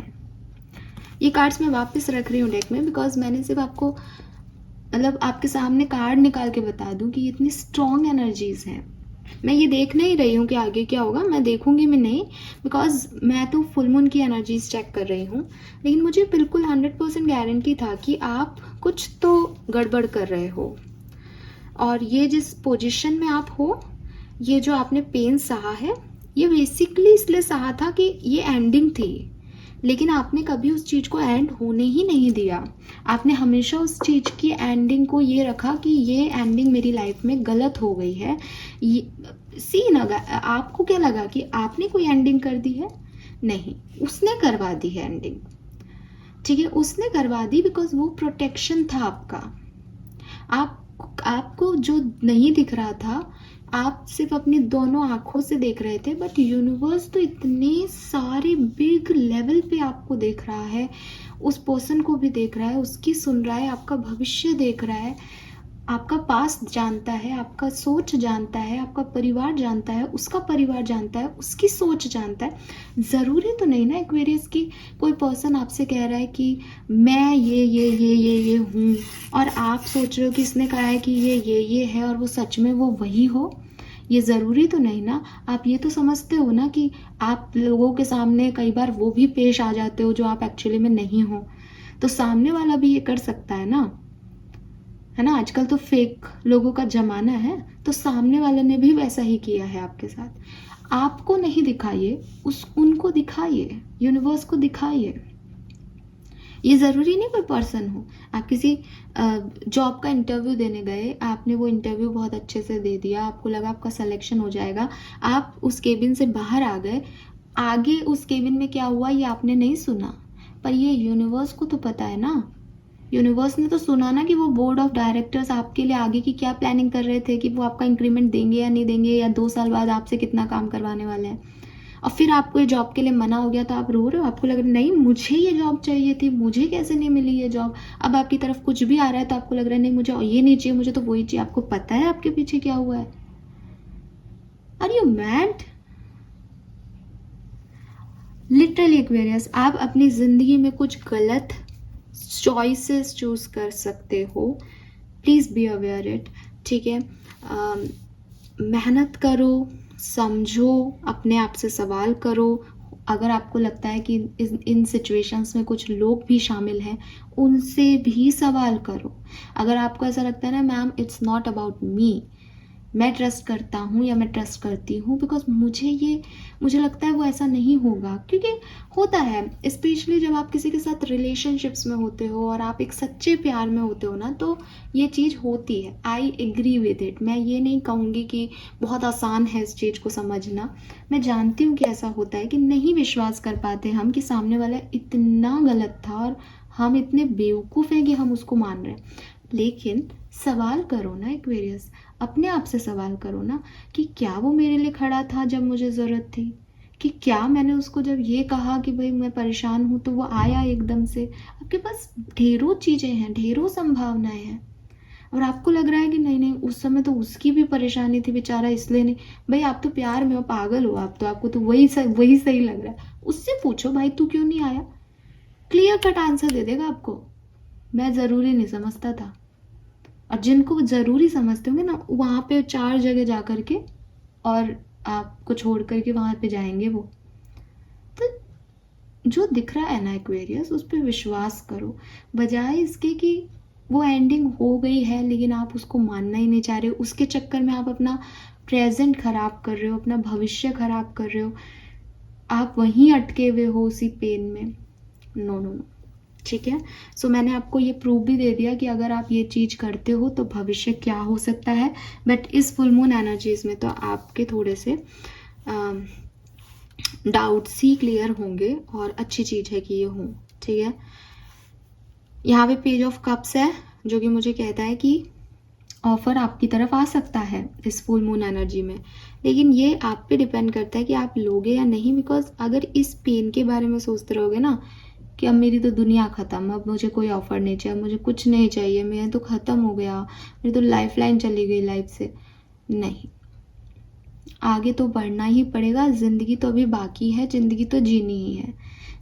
ये कार्ड्स मैं वापस रख रही हूँ डेक में बिकॉज मैंने सिर्फ आपको मतलब आपके सामने कार्ड निकाल के बता दूँ कि इतनी स्ट्रॉन्ग एनर्जीज हैं. मैं ये देख नहीं रही हूँ कि आगे क्या होगा, मैं देखूंगी मैं नहीं, बिकॉज मैं तो फुल मून की एनर्जीज चेक कर रही हूँ. लेकिन मुझे बिल्कुल 100% गारंटी था कि आप कुछ तो गड़बड़ कर रहे हो. और ये जिस पोजीशन में आप हो, ये जो आपने पेन सहा है, ये बेसिकली इसलिए सहा था कि ये एंडिंग थी. लेकिन आपने कभी उस चीज़ को एंड होने ही नहीं दिया. आपने हमेशा उस चीज़ की एंडिंग को ये रखा कि ये एंडिंग मेरी लाइफ में गलत हो गई है. आपको क्या लगा कि आपने कोई एंडिंग कर दी है? नहीं, उसने करवा दी है एंडिंग. ठीक है, उसने करवा दी बिकॉज वो प्रोटेक्शन था आपका. आपको जो नहीं दिख रहा था, आप सिर्फ अपनी दोनों आंखों से देख रहे थे, बट यूनिवर्स तो इतने सारे बिग लेवल पे आपको देख रहा है. उस पर्सन को भी देख रहा है, उसकी सुन रहा है, आपका भविष्य देख रहा है, आपका पास्ट जानता है, आपका सोच जानता है, आपका परिवार जानता है, उसका परिवार जानता है, उसकी सोच जानता है. ज़रूरी तो नहीं ना एक्वेरियस की कोई पर्सन आपसे कह रहा है कि मैं ये हूँ, और आप सोच रहे हो कि इसने कहा है कि ये है और वो सच में वो वही हो. ये ज़रूरी तो नहीं ना. आप ये तो समझते हो ना कि आप लोगों के सामने कई बार वो भी पेश आ जाते हो जो आप एक्चुअली में नहीं हो. तो सामने वाला भी ये कर सकता है ना, है ना. आजकल तो फेक लोगों का जमाना है, तो सामने वाले ने भी वैसा ही किया है आपके साथ. आपको नहीं दिखाइए, उनको दिखाइए, यूनिवर्स को दिखाइए. ये ज़रूरी नहीं कोई पर्सन हो. आप किसी जॉब का इंटरव्यू देने गए, आपने वो इंटरव्यू बहुत अच्छे से दे दिया, आपको लगा आपका सिलेक्शन हो जाएगा, आप उस केबिन से बाहर आ गए. आगे उस केबिन में क्या हुआ ये आपने नहीं सुना, पर ये यूनिवर्स को तो पता है ना. यूनिवर्स ने तो सुना ना कि वो बोर्ड ऑफ डायरेक्टर्स आपके लिए आगे की क्या प्लानिंग कर रहे थे, कि वो आपका इंक्रीमेंट देंगे या नहीं देंगे, या 2 साल बाद आपसे कितना काम करवाने वाले हैं. और फिर आपको ये जॉब के लिए मना हो गया तो आप रो रहे हो. आपको लग रहा है नहीं मुझे ये जॉब चाहिए थी, मुझे कैसे नहीं मिली ये जॉब. अब आपकी तरफ कुछ भी आ रहा है तो आपको लग रहा है नहीं मुझे ये नहीं चाहिए, मुझे तो वही चाहिए. आपको पता है आपके पीछे क्या हुआ है. Are you mad? Literally Aquarius, आप अपनी जिंदगी में कुछ गलत चॉइसेस चूज कर सकते हो. Please be aware it. ठीक है, मेहनत करो, समझो, अपने आप से सवाल करो. अगर आपको लगता है कि इन सिचुएशंस में कुछ लोग भी शामिल हैं, उनसे भी सवाल करो. अगर आपको ऐसा लगता है ना ma'am it's not about me, मैं ट्रस्ट करता हूँ या मैं ट्रस्ट करती हूँ, बिकॉज मुझे लगता है वो ऐसा नहीं होगा। क्योंकि होता है, स्पेशली जब आप किसी के साथ रिलेशनशिप्स में होते हो और आप एक सच्चे प्यार में होते हो ना, तो ये चीज़ होती है। I agree with it. मैं ये नहीं कहूँगी कि बहुत आसान है इस चीज़ को समझना। मैं जानती हूँ कि ऐसा होता है कि नहीं विश्वास कर पाते हम कि सामने वाला इतना गलत था और हम इतने बेवकूफ़ हैं कि हम उसको मान रहे हैं। लेकिन सवाल करो ना एक्वेरियस, अपने आप से सवाल करो ना कि क्या वो मेरे लिए खड़ा था जब मुझे ज़रूरत थी? कि क्या मैंने उसको जब ये कहा कि भाई मैं परेशान हूँ तो वो आया एकदम से? आपके पास ढेरों चीज़ें हैं, ढेरों संभावनाएं हैं, और आपको लग रहा है कि नहीं नहीं उस समय तो उसकी भी परेशानी थी बेचारा, इसलिए नहीं। भाई आप तो प्यार में हो, पागल हो आप तो, आपको तो वही सही लग रहा है। उससे पूछो भाई तू क्यों नहीं आया, क्लियर कट आंसर दे देगा आपको। मैं ज़रूरी नहीं समझता था, और जिनको ज़रूरी समझते होंगे ना, वहाँ पे 4 जगह जा कर के और आपको छोड़ करके वहाँ पे जाएंगे वो। तो जो दिख रहा है ना एक्वेरियस, उस पर विश्वास करो, बजाय इसके कि वो एंडिंग हो गई है लेकिन आप उसको मानना ही नहीं चाह रहे हो। उसके चक्कर में आप अपना प्रेजेंट खराब कर रहे हो, अपना भविष्य खराब कर रहे हो, आप वहीं अटके हुए हो उसी पेन में। नो नो नो, ठीक है। सो मैंने आपको ये प्रूफ भी दे दिया कि अगर आप ये चीज़ करते हो तो भविष्य क्या हो सकता है। बट इस फुल मून एनर्जीज में तो आपके थोड़े से डाउट्स ही क्लियर होंगे, और अच्छी चीज़ है कि ये हो, ठीक है। यहाँ पे पेज ऑफ कप्स है जो कि मुझे कहता है कि ऑफर आपकी तरफ आ सकता है इस फुल मून एनर्जी में, लेकिन ये आप पे डिपेंड करता है कि आप लोगे या नहीं। बिकॉज अगर इस पेन के बारे में सोचते रहोगे ना कि अब मेरी तो दुनिया ख़त्म, अब मुझे कोई ऑफर नहीं चाहिए, मुझे कुछ नहीं चाहिए, मैं तो ख़त्म हो गया, मेरी तो लाइफ लाइन चली गई लाइफ से, नहीं, आगे तो बढ़ना ही पड़ेगा। ज़िंदगी तो अभी बाकी है, ज़िंदगी तो जीनी ही है।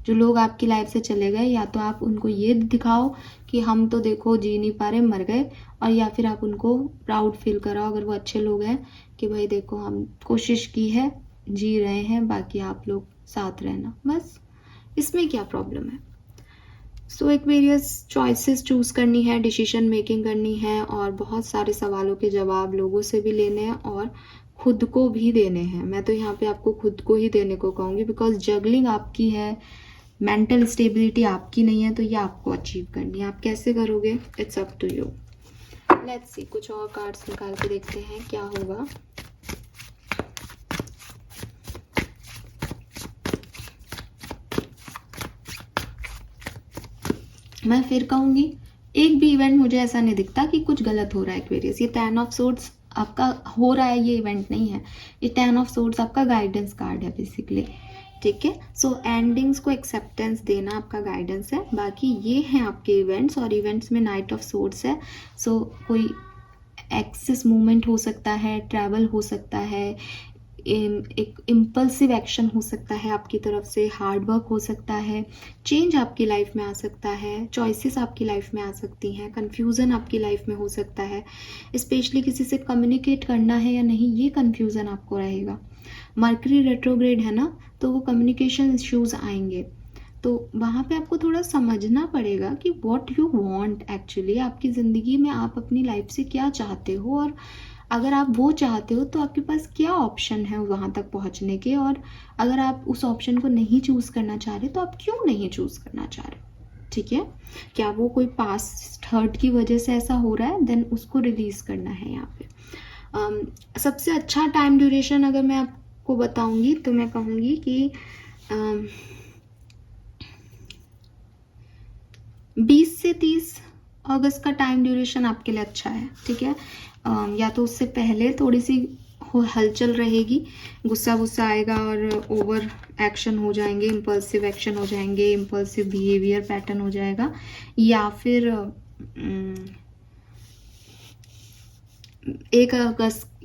जो लोग आपकी लाइफ से चले गए, या तो आप उनको ये दिखाओ कि हम तो देखो जी नहीं पा रहे, मर गए, और या फिर आप उनको प्राउड फील कराओ अगर वो अच्छे लोग हैं कि भाई देखो हम कोशिश की है, जी रहे हैं, बाकी आप लोग साथ रहना, बस। इसमें क्या प्रॉब्लम है? सो एक्वेरियस, चॉइसेस चूज़ करनी है, डिसीजन मेकिंग करनी है, और बहुत सारे सवालों के जवाब लोगों से भी लेने हैं और खुद को भी देने हैं। मैं तो यहाँ पे आपको खुद को ही देने को कहूँगी, बिकॉज जगलिंग आपकी है, मेंटल स्टेबिलिटी आपकी नहीं है, तो ये आपको अचीव करनी है। आप कैसे करोगे, it's up to you. Let's see, कुछ और कार्ड्स निकाल के देखते हैं क्या होगा। मैं फिर कहूँगी, एक भी इवेंट मुझे ऐसा नहीं दिखता कि कुछ गलत हो रहा है एक्वेरियस। ये 10 ऑफ सोर्ड्स आपका हो रहा है, ये इवेंट नहीं है। ये 10 ऑफ सोर्ड्स आपका गाइडेंस कार्ड है बेसिकली, ठीक है। सो एंडिंग्स को एक्सेप्टेंस देना आपका गाइडेंस है, बाकी ये हैं आपके इवेंट्स, और इवेंट्स में नाइट ऑफ सोर्ड्स है। सो कोई एक्सेस मूवमेंट हो सकता है, ट्रैवल हो सकता है, एक इम्पल्सिव एक्शन हो सकता है आपकी तरफ से, हार्ड वर्क हो सकता है, चेंज आपकी लाइफ में आ सकता है, चॉइसेस आपकी लाइफ में आ सकती हैं, कन्फ्यूज़न आपकी लाइफ में हो सकता है, स्पेशली किसी से कम्युनिकेट करना है या नहीं, ये कन्फ्यूज़न आपको रहेगा। मर्करी रेट्रोग्रेड है ना, तो वो कम्युनिकेशन इश्यूज आएंगे, तो वहाँ पे आपको थोड़ा समझना पड़ेगा कि व्हाट यू वांट एक्चुअली, आपकी ज़िंदगी में आप अपनी लाइफ से क्या चाहते हो, और अगर आप वो चाहते हो तो आपके पास क्या ऑप्शन है वहाँ तक पहुँचने के, और अगर आप उस ऑप्शन को नहीं चूज़ करना चाह रहे तो आप क्यों नहीं चूज़ करना चाह रहे, ठीक है। क्या वो कोई पास्ट हर्ट की वजह से ऐसा हो रहा है, देन उसको रिलीज़ करना है यहाँ पे। सबसे अच्छा टाइम ड्यूरेशन अगर मैं आपको बताऊँगी तो मैं कहूँगी कि 20 से 30 अगस्त का टाइम ड्यूरेशन आपके लिए अच्छा है, ठीक है। या तो उससे पहले थोड़ी सी हलचल रहेगी, गुस्सा गुस्सा आएगा और ओवर एक्शन हो जाएंगे, इम्पल्सिव एक्शन हो जाएंगे, इम्पल्सिव बिहेवियर पैटर्न हो जाएगा, या फिर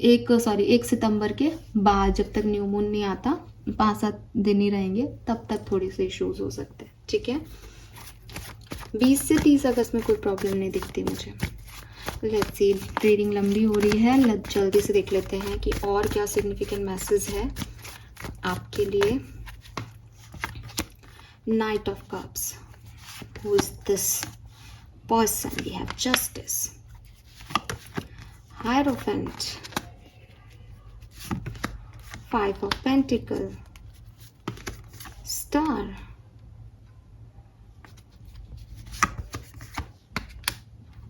1 सितंबर के बाद, जब तक न्यू मून नहीं आता, 5-7 दिन ही रहेंगे, तब तक थोड़े से इश्यूज हो सकते हैं, ठीक है। 20 से 30 अगस्त में कोई प्रॉब्लम नहीं दिखती मुझे। लेट्स सी, रीडिंग लंबी हो रही है, जल्दी से देख लेते हैं कि और क्या सिग्निफिकेंट मैसेज है आपके लिए। Knight of cups, who is this person? We have justice, hierophant, five of pentacle, star,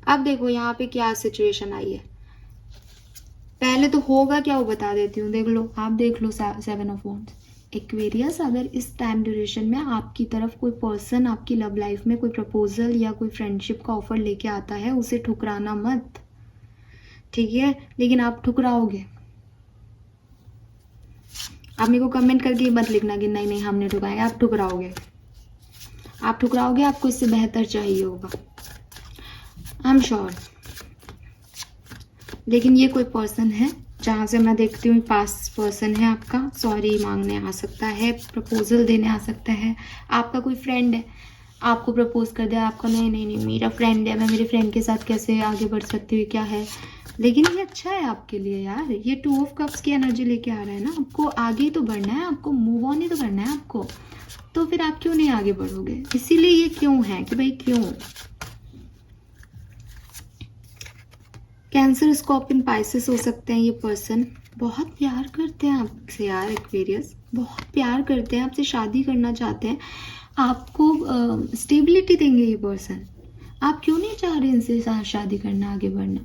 अब देखो यहाँ पे क्या सिचुएशन आई है। पहले तो होगा क्या वो बता देती हूँ, देख लो, आप देख लो 7 ऑफ वॉन्ड्स। एक्वेरियस, अगर इस टाइम ड्यूरेशन में आपकी तरफ कोई पर्सन आपकी लव लाइफ में कोई प्रपोजल या कोई फ्रेंडशिप का ऑफर लेके आता है, उसे ठुकराना मत, ठीक है? लेकिन आप ठुकराओगे। आप मेरे को कमेंट करके मत लिखना कि नहीं नहीं हमने ठुकराया, आप ठुकराओगे, आप ठुकराओगे, आपको इससे बेहतर चाहिए होगा, आई एम श्योर। लेकिन ये कोई पर्सन है जहाँ से मैं देखती हूँ पास्ट पर्सन है आपका, सॉरी मांगने आ सकता है, प्रपोजल देने आ सकता है। आपका कोई फ्रेंड है, आपको प्रपोज कर दिया, आपका नहीं नहीं नहीं मेरा फ्रेंड है, मैं मेरे फ्रेंड के साथ कैसे आगे बढ़ सकती हूँ, क्या है। लेकिन ये अच्छा है आपके लिए यार, ये 2 ऑफ कप्स की एनर्जी लेके आ रहा है ना, आपको आगे ही तो बढ़ना है, आपको मूव ऑन ही तो करना है आपको, तो फिर आप क्यों नहीं आगे बढ़ोगे। इसीलिए ये क्यों है कि भाई क्यों। कैंसर, स्कॉर्पियन, पाइसेस हो सकते हैं ये पर्सन। बहुत प्यार करते हैं आपसे यार एक्वेरियस, बहुत प्यार करते हैं आपसे, शादी करना चाहते हैं, आपको स्टेबिलिटी देंगे ये पर्सन। आप क्यों नहीं चाह रहे इनसे शादी करना, आगे बढ़ना।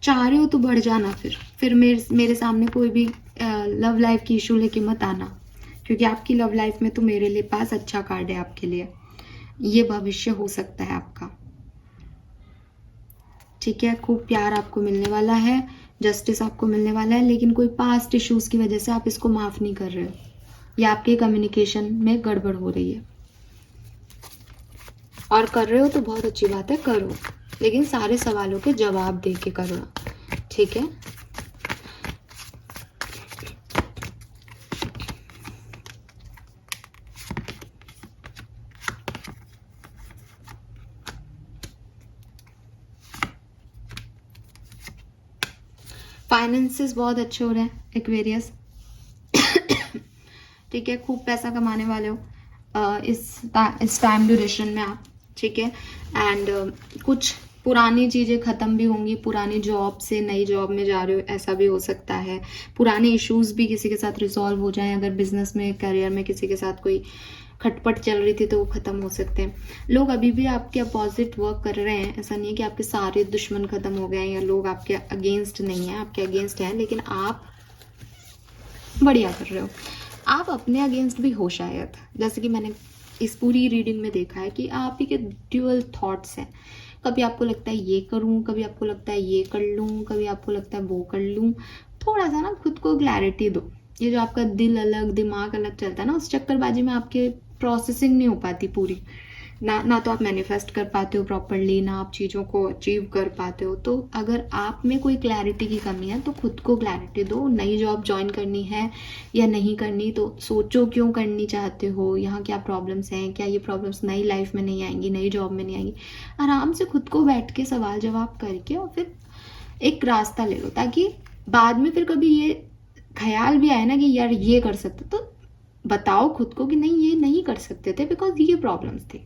चाह रहे हो तो बढ़ जाना, फिर मेरे सामने कोई भी लव लाइफ की इशू लेके मत आना, क्योंकि आपकी लव लाइफ में तो मेरे लिए पास अच्छा कार्ड है आपके लिए, ये भविष्य हो सकता है आपका, ठीक है? खूब प्यार आपको मिलने वाला है, जस्टिस आपको मिलने वाला है, लेकिन कोई पास्ट इश्यूज की वजह से आप इसको माफ नहीं कर रहे हो, या आपके कम्युनिकेशन में गड़बड़ हो रही है, और कर रहे हो तो बहुत अच्छी बात है, करो, लेकिन सारे सवालों के जवाब दे के करो, ठीक है? फाइनेंसेस बहुत अच्छे हो रहे हैं एक्वेरियस, ठीक है? खूब पैसा कमाने वाले हो इस टाइम ड्यूरेशन में आप, ठीक है? एंड कुछ पुरानी चीज़ें ख़त्म भी होंगी, पुरानी जॉब से नई जॉब में जा रहे हो, ऐसा भी हो सकता है। पुराने इश्यूज भी किसी के साथ रिजॉल्व हो जाएं, अगर बिजनेस में, करियर में किसी के साथ कोई खटपट चल रही थी तो वो ख़त्म हो सकते हैं। लोग अभी भी आपके अपोजिट वर्क कर रहे हैं, ऐसा नहीं है कि आपके सारे दुश्मन ख़त्म हो गए हैं या लोग आपके अगेंस्ट नहीं है, आपके अगेंस्ट हैं, लेकिन आप बढ़िया कर रहे हो। आप अपने अगेंस्ट भी हो शायद, जैसे कि मैंने इस पूरी रीडिंग में देखा है कि आप ही के ड्यूअल थॉट्स हैं। कभी आपको लगता है ये करूं, कभी आपको लगता है ये कर लूं, कभी आपको लगता है वो कर लूं। थोड़ा सा ना खुद को क्लैरिटी दो। ये जो आपका दिल अलग दिमाग अलग चलता है ना, उस चक्करबाजी में आपके प्रोसेसिंग नहीं हो पाती पूरी, ना तो आप मैनिफेस्ट कर पाते हो प्रॉपरली, ना आप चीज़ों को अचीव कर पाते हो। तो अगर आप में कोई क्लैरिटी की कमी है तो खुद को क्लैरिटी दो। नई जॉब ज्वाइन करनी है या नहीं करनी, तो सोचो क्यों करनी चाहते हो, यहाँ क्या प्रॉब्लम्स हैं, क्या ये प्रॉब्लम्स नई लाइफ में नहीं आएंगी, नई जॉब में नहीं आएंगी। आराम से खुद को बैठ के सवाल जवाब करके और फिर एक रास्ता ले लो, ताकि बाद में फिर कभी ये ख्याल भी आए ना कि यार ये कर सकते, तो बताओ खुद को कि नहीं ये नहीं कर सकते थे बिकॉज ये प्रॉब्लम्स थी।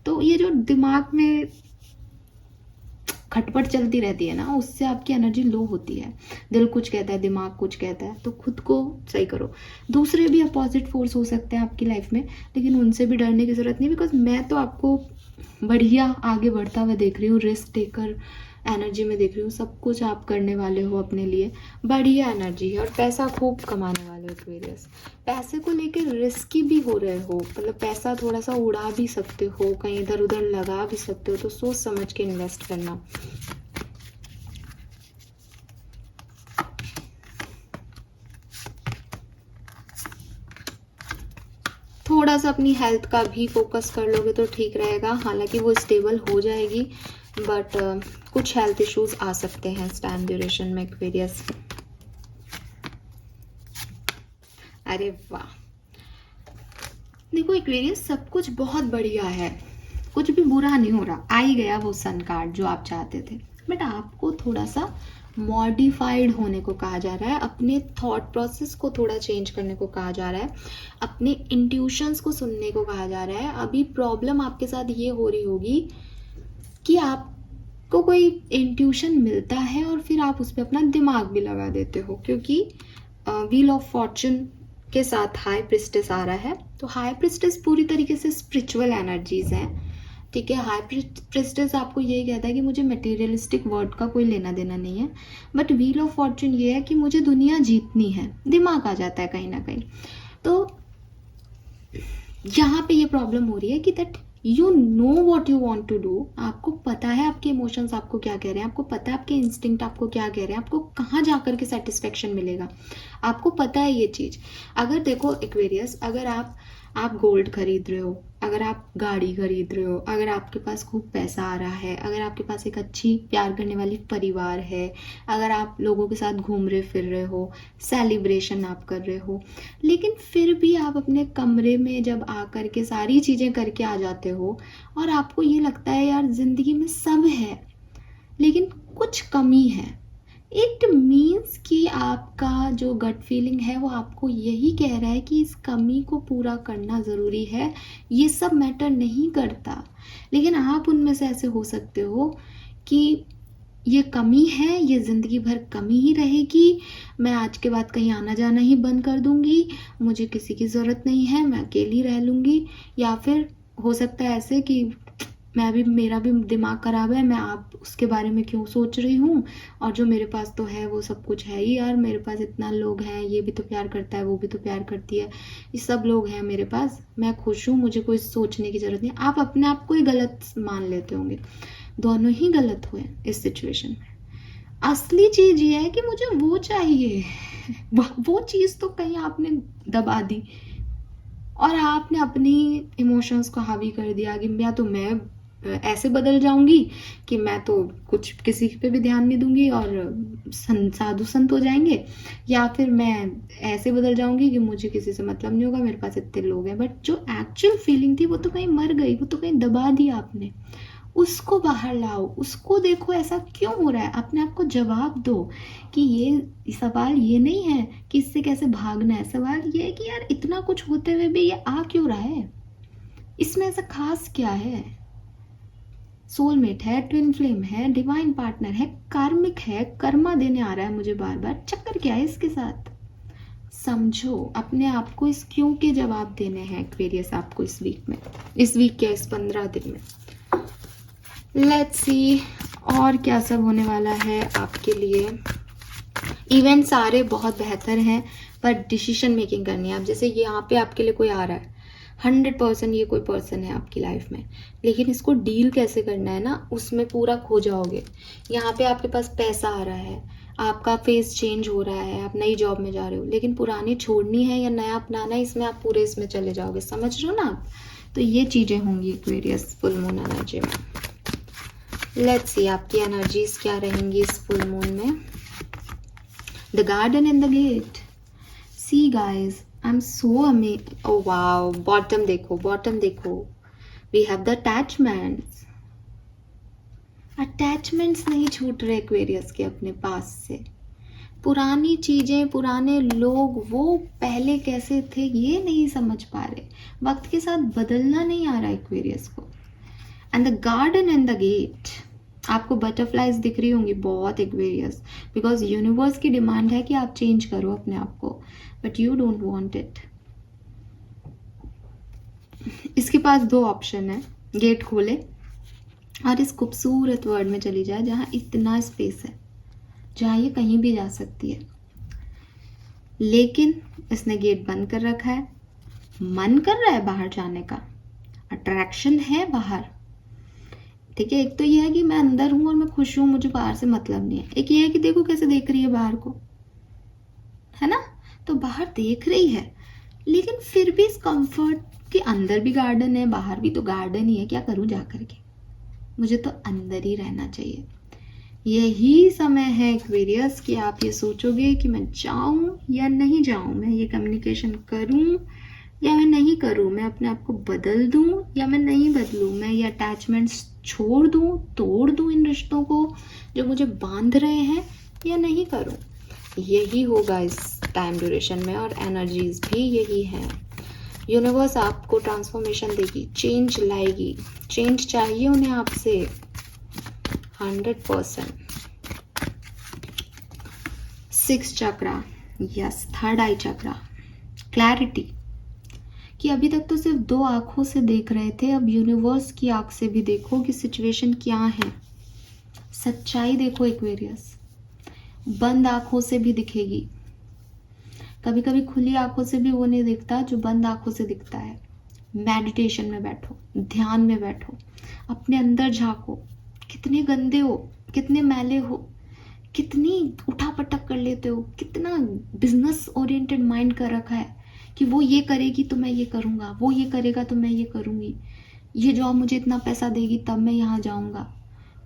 तो ये जो दिमाग में खटपट चलती रहती है ना, उससे आपकी एनर्जी लो होती है। दिल कुछ कहता है, दिमाग कुछ कहता है, तो खुद को सही करो। दूसरे भी अपोजिट फोर्स हो सकते हैं आपकी लाइफ में, लेकिन उनसे भी डरने की जरूरत नहीं, बिकॉज मैं तो आपको बढ़िया आगे बढ़ता हुआ देख रही हूँ, रिस्क टेकर एनर्जी में देख रही हूँ। सब कुछ आप करने वाले हो अपने लिए, बढ़िया एनर्जी है, और पैसा खूब कमाने वाले हो एक्वेरियस। पैसे को लेके रिस्की भी हो रहे हो, मतलब पैसा थोड़ा सा उड़ा भी सकते हो, कहीं इधर उधर लगा भी सकते हो, तो सोच समझ के इन्वेस्ट करना। थोड़ा सा अपनी हेल्थ का भी फोकस कर लोगे तो ठीक रहेगा, हालांकि वो स्टेबल हो जाएगी, बट कुछ हेल्थ इश्यूज आ सकते हैं इस टाइम ड्यूरेशन में एक्वेरियस। अरे वाह, देखो एक्वेरियस सब कुछ बहुत बढ़िया है, कुछ भी बुरा नहीं हो रहा। आ ही गया वो सन कार्ड जो आप चाहते थे, बट आपको थोड़ा सा मॉडिफाइड होने को कहा जा रहा है, अपने थॉट प्रोसेस को थोड़ा चेंज करने को कहा जा रहा है, अपने इंट्यूशंस को सुनने को कहा जा रहा है। अभी प्रॉब्लम आपके साथ ये हो रही होगी कि आपको कोई इंट्यूशन मिलता है और फिर आप उस पर अपना दिमाग भी लगा देते हो, क्योंकि व्हील ऑफ फॉर्चून के साथ हाई प्रिस्टेस आ रहा है। तो हाई प्रिस्टेस पूरी तरीके से स्पिरिचुअल एनर्जीज हैं, ठीक है। हाई प्रिस्टेस आपको यही कहता है कि मुझे मटेरियलिस्टिक वर्ड का कोई लेना देना नहीं है, बट व्हील ऑफ फॉर्चून ये है कि मुझे दुनिया जीतनी है, दिमाग आ जाता है कहीं ना कहीं। तो यहाँ पे ये प्रॉब्लम हो रही है कि that you know what you want to do, आपको पता है आपके इमोशंस आपको क्या कह रहे हैं, आपको पता है आपके इंस्टिंक्ट आपको क्या कह रहे हैं, आपको कहाँ जाकर के सेटिस्फेक्शन मिलेगा, आपको पता है ये चीज़। अगर देखो एक्वेरियस, अगर आप गोल्ड खरीद रहे हो, अगर आप गाड़ी खरीद रहे हो, अगर आपके पास खूब पैसा आ रहा है, अगर आपके पास एक अच्छी प्यार करने वाली परिवार है, अगर आप लोगों के साथ घूम रहे फिर रहे हो, सेलिब्रेशन आप कर रहे हो, लेकिन फिर भी आप अपने कमरे में जब आकर के सारी चीज़ें करके आ जाते हो और आपको ये लगता है यार ज़िंदगी में सब है लेकिन कुछ कमी है, इट मीन्स कि आपका जो गट फीलिंग है वो आपको यही कह रहा है कि इस कमी को पूरा करना ज़रूरी है। ये सब मैटर नहीं करता, लेकिन आप उनमें से ऐसे हो सकते हो कि ये कमी है, ये ज़िंदगी भर कमी ही रहेगी, मैं आज के बाद कहीं आना जाना ही बंद कर दूंगी, मुझे किसी की ज़रूरत नहीं है, मैं अकेली रह लूँगी। या फिर हो सकता है ऐसे कि मेरा भी दिमाग ख़राब है, मैं आप उसके बारे में क्यों सोच रही हूँ, और जो मेरे पास तो है वो सब कुछ है ही यार, मेरे पास इतना लोग हैं, ये भी तो प्यार करता है, वो भी तो प्यार करती है, ये सब लोग हैं मेरे पास, मैं खुश हूँ, मुझे कोई सोचने की ज़रूरत नहीं। आप अपने आप को ही गलत मान लेते होंगे, दोनों ही गलत हुए इस सिचुएशन में। असली चीज़ ये है कि मुझे वो चाहिए वो चीज़ तो कहीं आपने दबा दी और आपने अपनी इमोशंस को हावी कर दिया कि या तो मैं ऐसे बदल जाऊंगी कि मैं तो कुछ किसी पे भी ध्यान नहीं दूंगी और साधु संत हो जाएंगे, या फिर मैं ऐसे बदल जाऊंगी कि मुझे किसी से मतलब नहीं होगा, मेरे पास इतने लोग हैं। बट जो एक्चुअल फीलिंग थी वो तो कहीं मर गई, वो तो कहीं दबा दी आपने। उसको बाहर लाओ, उसको देखो ऐसा क्यों हो रहा है, अपने आप को जवाब दो कि ये सवाल ये नहीं है कि इससे कैसे भागना है, सवाल ये है कि यार इतना कुछ होते हुए भी ये आ क्यों रहा है, इसमें ऐसा खास क्या है। सोलमेट है, ट्विन फ्लेम है, डिवाइन पार्टनर है, कार्मिक है, कर्मा देने आ रहा है मुझे बार बार, चक्कर क्या है इसके साथ। समझो अपने आप को, इस क्यों के जवाब देने हैं एक्वेरियस आपको इस वीक में, इस वीक क्या, इस 15 दिन में। लेट्स सी और क्या सब होने वाला है आपके लिए। इवेंट सारे बहुत बेहतर हैं, पर डिसीजन मेकिंग करनी है। अब जैसे यहाँ पे आपके लिए कोई आ रहा है, 100% ये कोई पर्सन है आपकी लाइफ में, लेकिन इसको डील कैसे करना है ना, उसमें पूरा खो जाओगे। यहाँ पे आपके पास पैसा आ रहा है, आपका फेस चेंज हो रहा है, आप नई जॉब में जा रहे हो, लेकिन पुरानी छोड़नी है या नया अपनाना है, इसमें आप पूरे इसमें चले जाओगे, समझ रहे हो ना आप। तो ये चीज़ें होंगी एक्वेरियस फुल मून एनर्जी में। लेट्स सी आपकी एनर्जीज क्या रहेंगी इस फुल मून में। The garden and the gate. See guys, I am so amazed. Oh wow, bottom देखो, बॉटम देखो, we have the attachments. Attachments नहीं छूट रहे एक्वेरियस के अपने पास से। पुरानी चीज़ें, पुराने लोग, वो पहले कैसे थे ये नहीं समझ पा रहे, वक्त के साथ बदलना नहीं आ रहा एक्वेरियस को। And the garden and the gate, आपको बटरफ्लाइज दिख रही होंगी बहुत एक्वेरियस, बिकॉज यूनिवर्स की डिमांड है कि आप चेंज करो अपने आप को, but you don't want it. इसके पास 2 ऑप्शन है, गेट खोले और इस खूबसूरत वर्ल्ड में चली जाए जहाँ इतना स्पेस है, जहाँ ये कहीं भी जा सकती है, लेकिन इसने गेट बंद कर रखा है। मन कर रहा है बाहर जाने का, अट्रैक्शन है बाहर, ठीक है। एक तो ये है कि मैं अंदर हूँ और मैं खुश हूँ, मुझे बाहर से मतलब नहीं है। एक ये है कि देखो कैसे देख रही है बाहर को, है ना, तो बाहर देख रही है, लेकिन फिर भी इस कंफर्ट के अंदर भी गार्डन है, बाहर भी तो गार्डन ही है, क्या करूँ जा करके, मुझे तो अंदर ही रहना चाहिए। यही समय है एक्वेरियस कि आप ये सोचोगे कि मैं जाऊं या नहीं जाऊं, मैं ये कम्युनिकेशन करूं या मैं नहीं करूं, मैं अपने आप को बदल दूं या मैं नहीं बदलूं, मैं ये अटैचमेंट्स छोड़ दूं, तोड़ दूं इन रिश्तों को जो मुझे बांध रहे हैं, या नहीं करूं। यही होगा इस टाइम ड्यूरेशन में, और एनर्जीज भी यही है। यूनिवर्स आपको ट्रांसफॉर्मेशन देगी, चेंज लाएगी, चेंज चाहिए उन्हें आपसे 100%। 6 चक्रा, यस, थर्ड आई चक्रा, क्लैरिटी, कि अभी तक तो सिर्फ 2 आंखों से देख रहे थे, अब यूनिवर्स की आंख से भी देखो कि सिचुएशन क्या है। सच्चाई देखो एक्वेरियस, बंद आंखों से भी दिखेगी। कभी कभी खुली आंखों से भी वो नहीं दिखता जो बंद आंखों से दिखता है। मेडिटेशन में बैठो, ध्यान में बैठो, अपने अंदर झांको, कितने गंदे हो, कितने मैले हो, कितनी उठापटक कर लेते हो, कितना बिजनेस ओरिएंटेड माइंड कर रखा है कि वो ये करेगी तो मैं ये करूँगा, वो ये करेगा तो मैं ये करूँगी, ये जॉब मुझे इतना पैसा देगी तब मैं यहाँ जाऊँगा,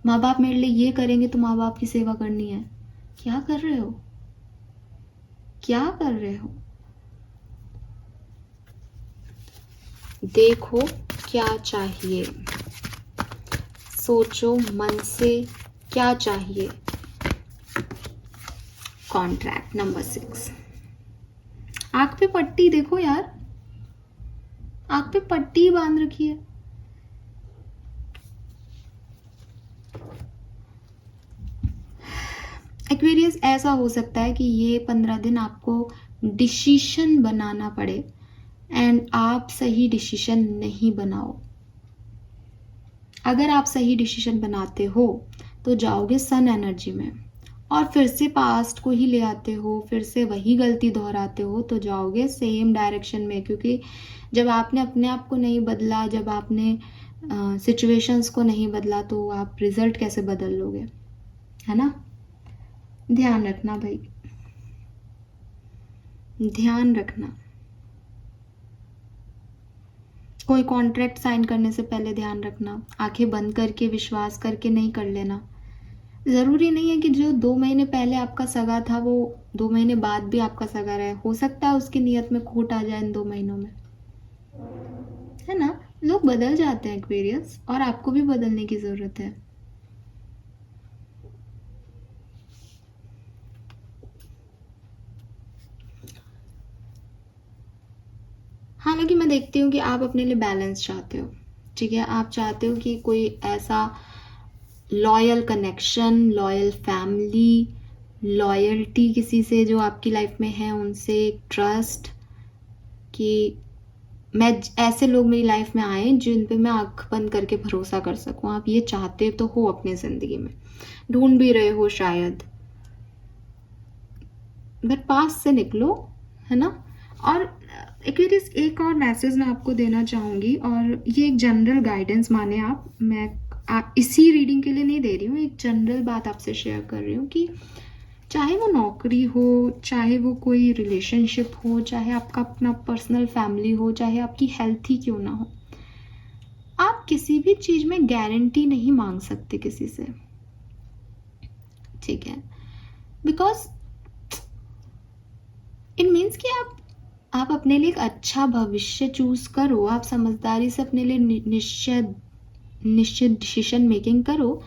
माँ बाप मेरे लिए ये करेंगे तो माँ बाप की सेवा करनी है। क्या कर रहे हो, क्या कर रहे हो? देखो क्या चाहिए, सोचो मन से क्या चाहिए। कॉन्ट्रैक्ट नंबर 6, आंख पे पट्टी देखो यार, आंख पे पट्टी बांध रखी है। एक्वेरियस, ऐसा हो सकता है कि ये 15 दिन आपको डिसीजन बनाना पड़े एंड आप सही डिसीजन नहीं बनाओ। अगर आप सही डिसीजन बनाते हो तो जाओगे सन एनर्जी में, और फिर से पास्ट को ही ले आते हो, फिर से वही गलती दोहराते हो तो जाओगे सेम डायरेक्शन में। क्योंकि जब आपने अपने आप को नहीं बदला, जब आपने सिचुएशंस को नहीं बदला तो आप रिजल्ट कैसे बदल लोगे, है ना? ध्यान रखना भाई, ध्यान रखना। कोई कॉन्ट्रैक्ट साइन करने से पहले ध्यान रखना, आंखें बंद करके विश्वास करके नहीं कर लेना। ज़रूरी नहीं है कि जो 2 महीने पहले आपका सगा था वो 2 महीने बाद भी आपका सगा रहे। हो सकता है उसकी नीयत में खोट आ जाए इन 2 महीनों में, है ना? लोग बदल जाते हैं एक्वेरियस, और आपको भी बदलने की ज़रूरत है। हालांकि मैं देखती हूँ कि आप अपने लिए बैलेंस चाहते हो, ठीक है? आप चाहते हो कि कोई ऐसा loyal connection, loyal family, loyalty किसी से जो आपकी लाइफ में है, उनसे ट्रस्ट, कि मैं ऐसे लोग मेरी लाइफ में आए जिन पे मैं आंख बंद करके भरोसा कर सकूं। आप ये चाहते तो हो अपनी ज़िंदगी में, ढूंढ भी रहे हो शायद, बट पास से निकलो, है ना? और एक्वेरियस, एक और मैसेज मैं आपको देना चाहूँगी, और ये एक जनरल गाइडेंस माने आप, मैं इसी रीडिंग के लिए नहीं दे रही हूँ, एक जनरल बात आपसे शेयर कर रही हूँ कि चाहे वो नौकरी हो, चाहे वो कोई रिलेशनशिप हो, चाहे आपका अपना पर्सनल फैमिली हो, चाहे आपकी हेल्थ ही क्यों ना हो, आप किसी भी चीज़ में गारंटी नहीं मांग सकते किसी से, ठीक है? बिकॉज इट मीन्स कि आप अपने लिए एक अच्छा भविष्य चूज करो, आप समझदारी से अपने लिए निश्चित डिसीजन मेकिंग करो।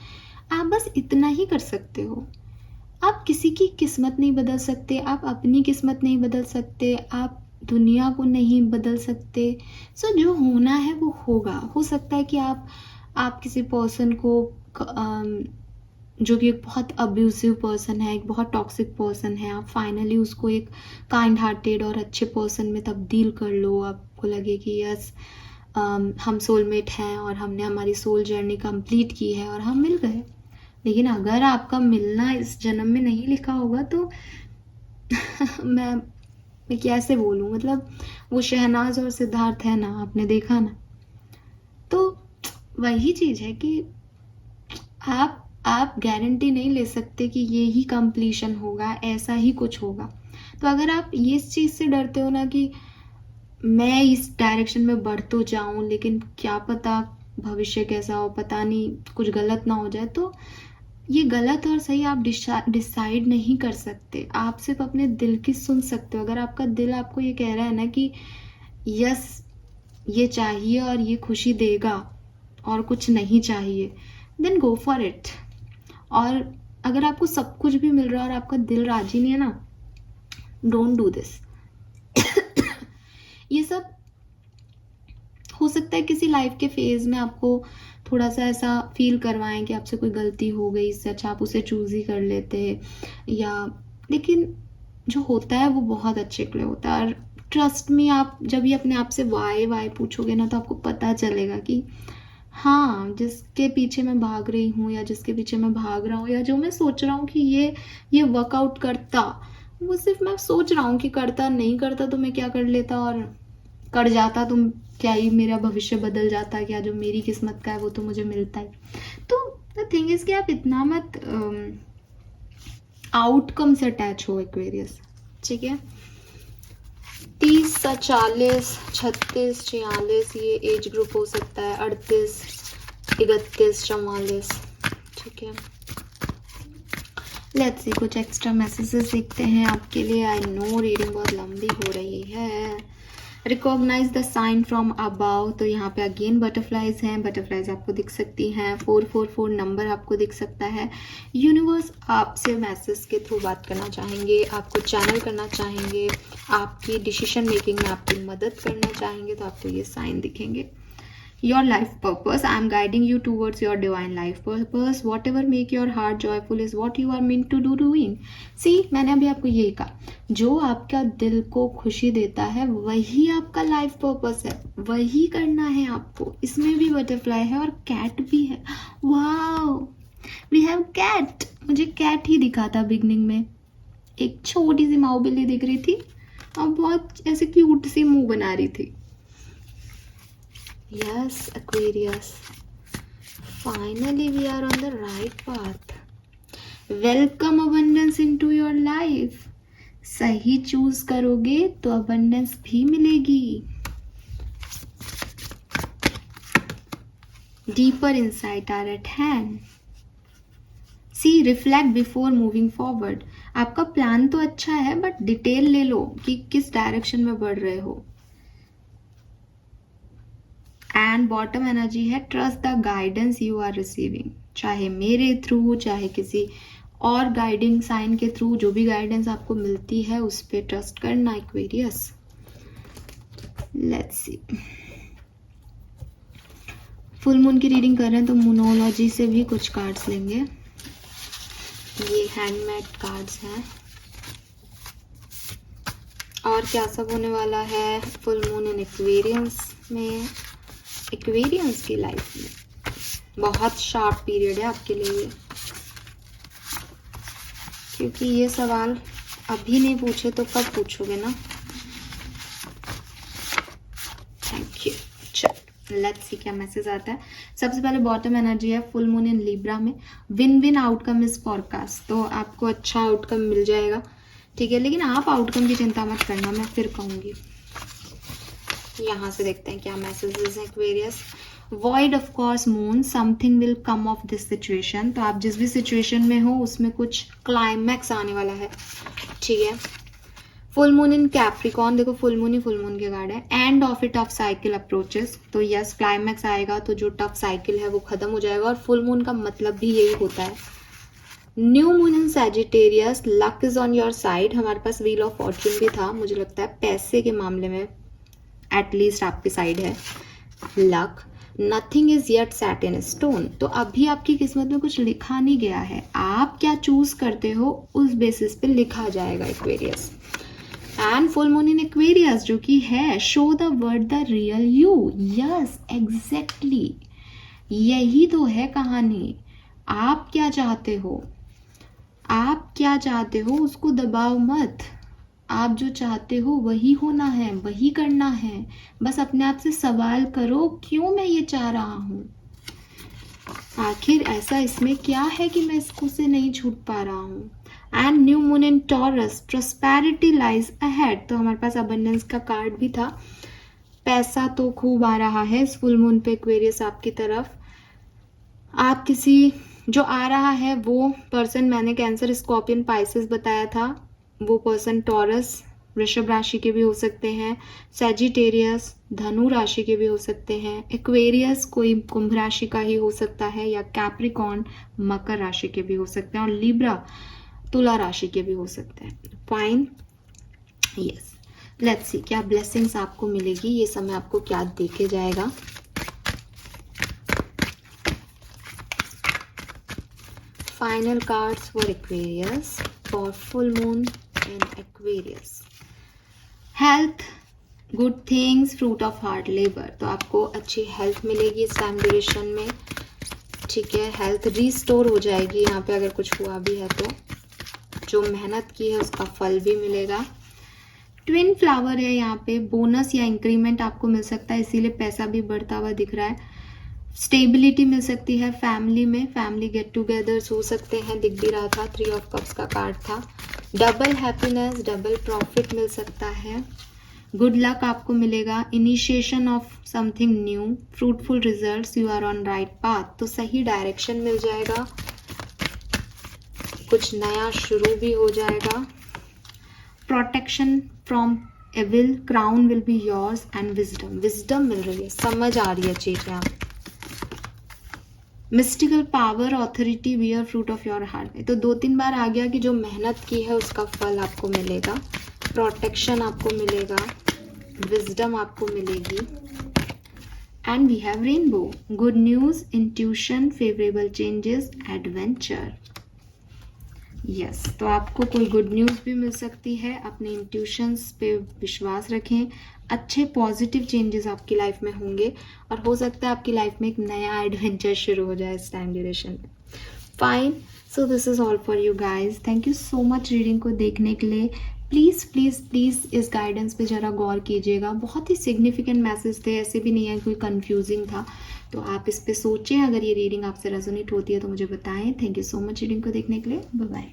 आप बस इतना ही कर सकते हो। आप किसी की किस्मत नहीं बदल सकते, आप अपनी किस्मत नहीं बदल सकते, आप दुनिया को नहीं बदल सकते। सो जो होना है वो होगा। हो सकता है कि आप किसी पर्सन को जो कि एक बहुत अब्यूसिव पर्सन है, एक बहुत टॉक्सिक पर्सन है, आप फाइनली उसको एक काइंड हार्टेड और अच्छे पर्सन में तब्दील कर लो। आपको लगे कि यस, हम सोलमेट हैं और हमने हमारी सोल जर्नी कंप्लीट की है और हम मिल गए। लेकिन अगर आपका मिलना इस जन्म में नहीं लिखा होगा तो मैं कैसे बोलूँ? मतलब वो शहनाज और सिद्धार्थ है ना, आपने देखा ना, तो वही चीज़ है कि आप गारंटी नहीं ले सकते कि ये ही कंप्लीशन होगा, ऐसा ही कुछ होगा। तो अगर आप ये इस चीज़ से डरते हो ना कि मैं इस डायरेक्शन में बढ़ तो जाऊं लेकिन क्या पता भविष्य कैसा हो, पता नहीं कुछ गलत ना हो जाए, तो ये गलत और सही आप डिसाइड नहीं कर सकते। आप सिर्फ अपने दिल की सुन सकते हो। अगर आपका दिल आपको ये कह रहा है ना कि यस ये चाहिए और ये खुशी देगा और कुछ नहीं चाहिए, देन गो फॉर इट। और अगर आपको सब कुछ भी मिल रहा है और आपका दिल राजी नहीं है ना, डोंट डू दिस। ये सब हो सकता है किसी लाइफ के फेज में आपको थोड़ा सा ऐसा फील करवाएं कि आपसे कोई गलती हो गई, इससे अच्छा आप उसे चूज ही कर लेते, या लेकिन जो होता है वो बहुत अच्छे के लिए होता है। और ट्रस्ट में आप जब ये अपने आप से वाई वाई पूछोगे ना, तो आपको पता चलेगा कि हाँ, जिसके पीछे मैं भाग रही हूँ या जिसके पीछे मैं भाग रहा हूँ या जो मैं सोच रहा हूँ कि ये वर्कआउट करता, वो सिर्फ मैं सोच रहा हूँ कि करता, नहीं करता तो मैं क्या कर लेता, और कर जाता तो क्या ही मेरा भविष्य बदल जाता, क्या जो मेरी किस्मत का है वो तो मुझे मिलता ही। तो द थिंग इज कि आप इतना मत आउटकम से अटैच हो एक्वेरियस, ठीक है। 30 से 40, 36, 46 ये एज ग्रुप हो सकता है, 38, 31, 44, ठीक है। लेट्स सी कुछ एक्स्ट्रा मैसेजेस देखते हैं आपके लिए। आई नो रीडिंग बहुत लंबी हो रही है। Recognise the sign from above, तो यहाँ पे अगेन बटरफ्लाइज हैं, बटरफ्लाइज आपको दिख सकती हैं। 444 नंबर आपको दिख सकता है। यूनिवर्स आपसे मैसेज के थ्रू बात करना चाहेंगे, आपको चैनल करना चाहेंगे, आपकी डिसीजन मेकिंग में आपकी मदद करना चाहेंगे, तो आपको ये साइन दिखेंगे। Your life purpose, I am guiding you towards your divine life purpose. Whatever make your heart joyful is what you are meant to do doing. See, मैंने अभी आपको यही कहा, जो आपका दिल को खुशी देता है वही आपका लाइफ पर्पस है, वही करना है आपको। इसमें भी बटरफ्लाई है और कैट भी है। Wow, we have cat. मुझे कैट ही दिखा था बिगनिंग में, एक छोटी सी माऊ बिल्ली दिख रही थी और बहुत ऐसे क्यूट सी मुंह बना रही थी। Yes, Aquarius. Finally, we are on the right path. Welcome abundance into your life. सही चूज करोगे तो abundance भी मिलेगी। Deeper insight are at hand. See, reflect before moving forward. आपका प्लान तो अच्छा है, बट डिटेल ले लो कि किस डायरेक्शन में बढ़ रहे हो। एंड बॉटम एनर्जी है trust the guidance you are receiving, चाहे मेरे थ्रू, चाहे किसी और गाइडिंग साइन के थ्रू, जो भी गाइडेंस आपको मिलती है उस पर ट्रस्ट करना Aquarius. Let's see, full moon की रीडिंग कर रहे हैं तो मूनोलॉजी से भी कुछ कार्ड्स लेंगे। ये हैंडमेड कार्ड्स हैं। और क्या सब होने वाला है फुल मून इन एक्वेरियंस में, एक्वेरियंस की लाइफ में बहुत शार्प पीरियड है आपके लिए, क्योंकि ये सवाल अभी नहीं पूछे तो कब पूछोगे ना। Thank you. चल लेट्स सी क्या मैसेज आता है। सबसे पहले बॉटम एनर्जी है फुल मून इन लिब्रा में। Win win outcome is forecast, तो आपको अच्छा आउटकम मिल जाएगा, ठीक है। लेकिन आप आउटकम की चिंता मत करना, मैं फिर कहूंगी। यहाँ से देखते हैं क्या मैसेजेस हैं Aquarius. Void of course moon, something will come of this situation, तो आप जिस भी सिचुएशन में हो उसमें कुछ क्लाइमैक्स आने वाला है, ठीक है। फुल मून इन कैप्रिकॉर्न, देखो फुल मून ही फुल मून के कार्ड है। End of A tough cycle approaches, तो यस क्लाइमैक्स आएगा, तो जो टफ साइकिल है वो खत्म हो जाएगा, और फुल मून का मतलब भी यही होता है। New moon in Sagittarius, luck is on your side, हमारे पास व्हील ऑफ फॉर्च्यून भी था, मुझे लगता है पैसे के मामले में एटलीस्ट आपकी साइड है luck. Nothing is yet set in stone, तो अभी आपकी किस्मत में कुछ लिखा नहीं गया है, आप क्या चूज करते हो उस बेसिस पे लिखा जाएगा Aquarius. And full moon in Aquarius जो कि है show the word the real you, yes exactly यही तो है कहानी। आप क्या चाहते हो, आप क्या चाहते हो उसको दबाओ मत, आप जो चाहते हो वही होना है, वही करना है। बस अपने आप से सवाल करो, क्यों मैं ये चाह रहा हूँ, आखिर ऐसा इसमें क्या है कि मैं इसको से नहीं छूट पा रहा हूँ। And new moon in taurus, prosperity lies ahead, तो हमारे पास अबंडेंस का कार्ड भी था। पैसा तो खूब आ रहा है इस फुल मून पे एक्वेरियस आपकी तरफ। आप किसी जो आ रहा है वो पर्सन, मैंने कैंसर स्कॉर्पियन पाइसेस बताया था, वो पर्सन टॉरस वृषभ राशि के भी हो सकते हैं, सैजिटेरियस धनु राशि के भी हो सकते हैं, एक्वेरियस कोई कुंभ राशि का ही हो सकता है, या कैप्रिकॉर्न मकर राशि के भी हो सकते हैं, और लिब्रा तुला राशि के भी हो सकते हैं। फाइन, यस लेट्स सी क्या ब्लेसिंग्स आपको मिलेगी, ये समय आपको क्या देके जाएगा। Final cards for Aquarius for full moon in Aquarius. Health, good things, fruit of hard labour. तो आपको अच्छी हेल्थ मिलेगी इस टाइम ड्यूरेशन में. ठीक है, हेल्थ रिस्टोर हो जाएगी यहाँ पे अगर कुछ हुआ भी है तो. जो मेहनत की है उसका फल भी मिलेगा. ट्विन फ्लावर है यहाँ पे. बोनस या इंक्रीमेंट आपको मिल सकता है, इसीलिए पैसा भी बढ़ता हुआ दिख रहा है. स्टेबिलिटी मिल सकती है फैमिली में. फैमिली गेट टुगेदर्स हो सकते हैं, दिख भी रहा था. 3 ऑफ कप्स का कार्ड था. डबल हैप्पीनेस, डबल प्रॉफिट मिल सकता है. गुड लक आपको मिलेगा. Initiation of something new, fruitful results, you are on right path. तो सही डायरेक्शन मिल जाएगा, कुछ नया शुरू भी हो जाएगा. Protection from evil, crown will be yours and wisdom. Wisdom मिल रही है, समझ आ रही है चीज यहाँ. Mystical power, authority, bear fruit of your heart. तो 2-3 बार आ गया कि जो मेहनत की है उसका फल आपको मिलेगा. प्रोटेक्शन आपको मिलेगा, विजडम आपको मिलेगी. And we have rainbow. Good news, intuition, favourable changes, adventure. Yes, तो आपको कोई गुड न्यूज़ भी मिल सकती है. अपने इंट्यूशंस पे विश्वास रखें. अच्छे पॉजिटिव चेंजेस आपकी लाइफ में होंगे और हो सकता है आपकी लाइफ में एक नया एडवेंचर शुरू हो जाए इस टाइम ड्यूरेशन में. Fine, so this is all for you guys. Thank you so much reading को देखने के लिए. प्लीज़ प्लीज़ प्लीज़ इस गाइडेंस पे ज़रा गौर कीजिएगा. बहुत ही सिग्निफिकेंट मैसेज थे, ऐसे भी नहीं है कोई कंफ्यूजिंग था. तो आप इस पे सोचें. अगर ये रीडिंग आपसे रेजोनेट होती है तो मुझे बताएं. Thank you so much reading को देखने के लिए. Bye bye.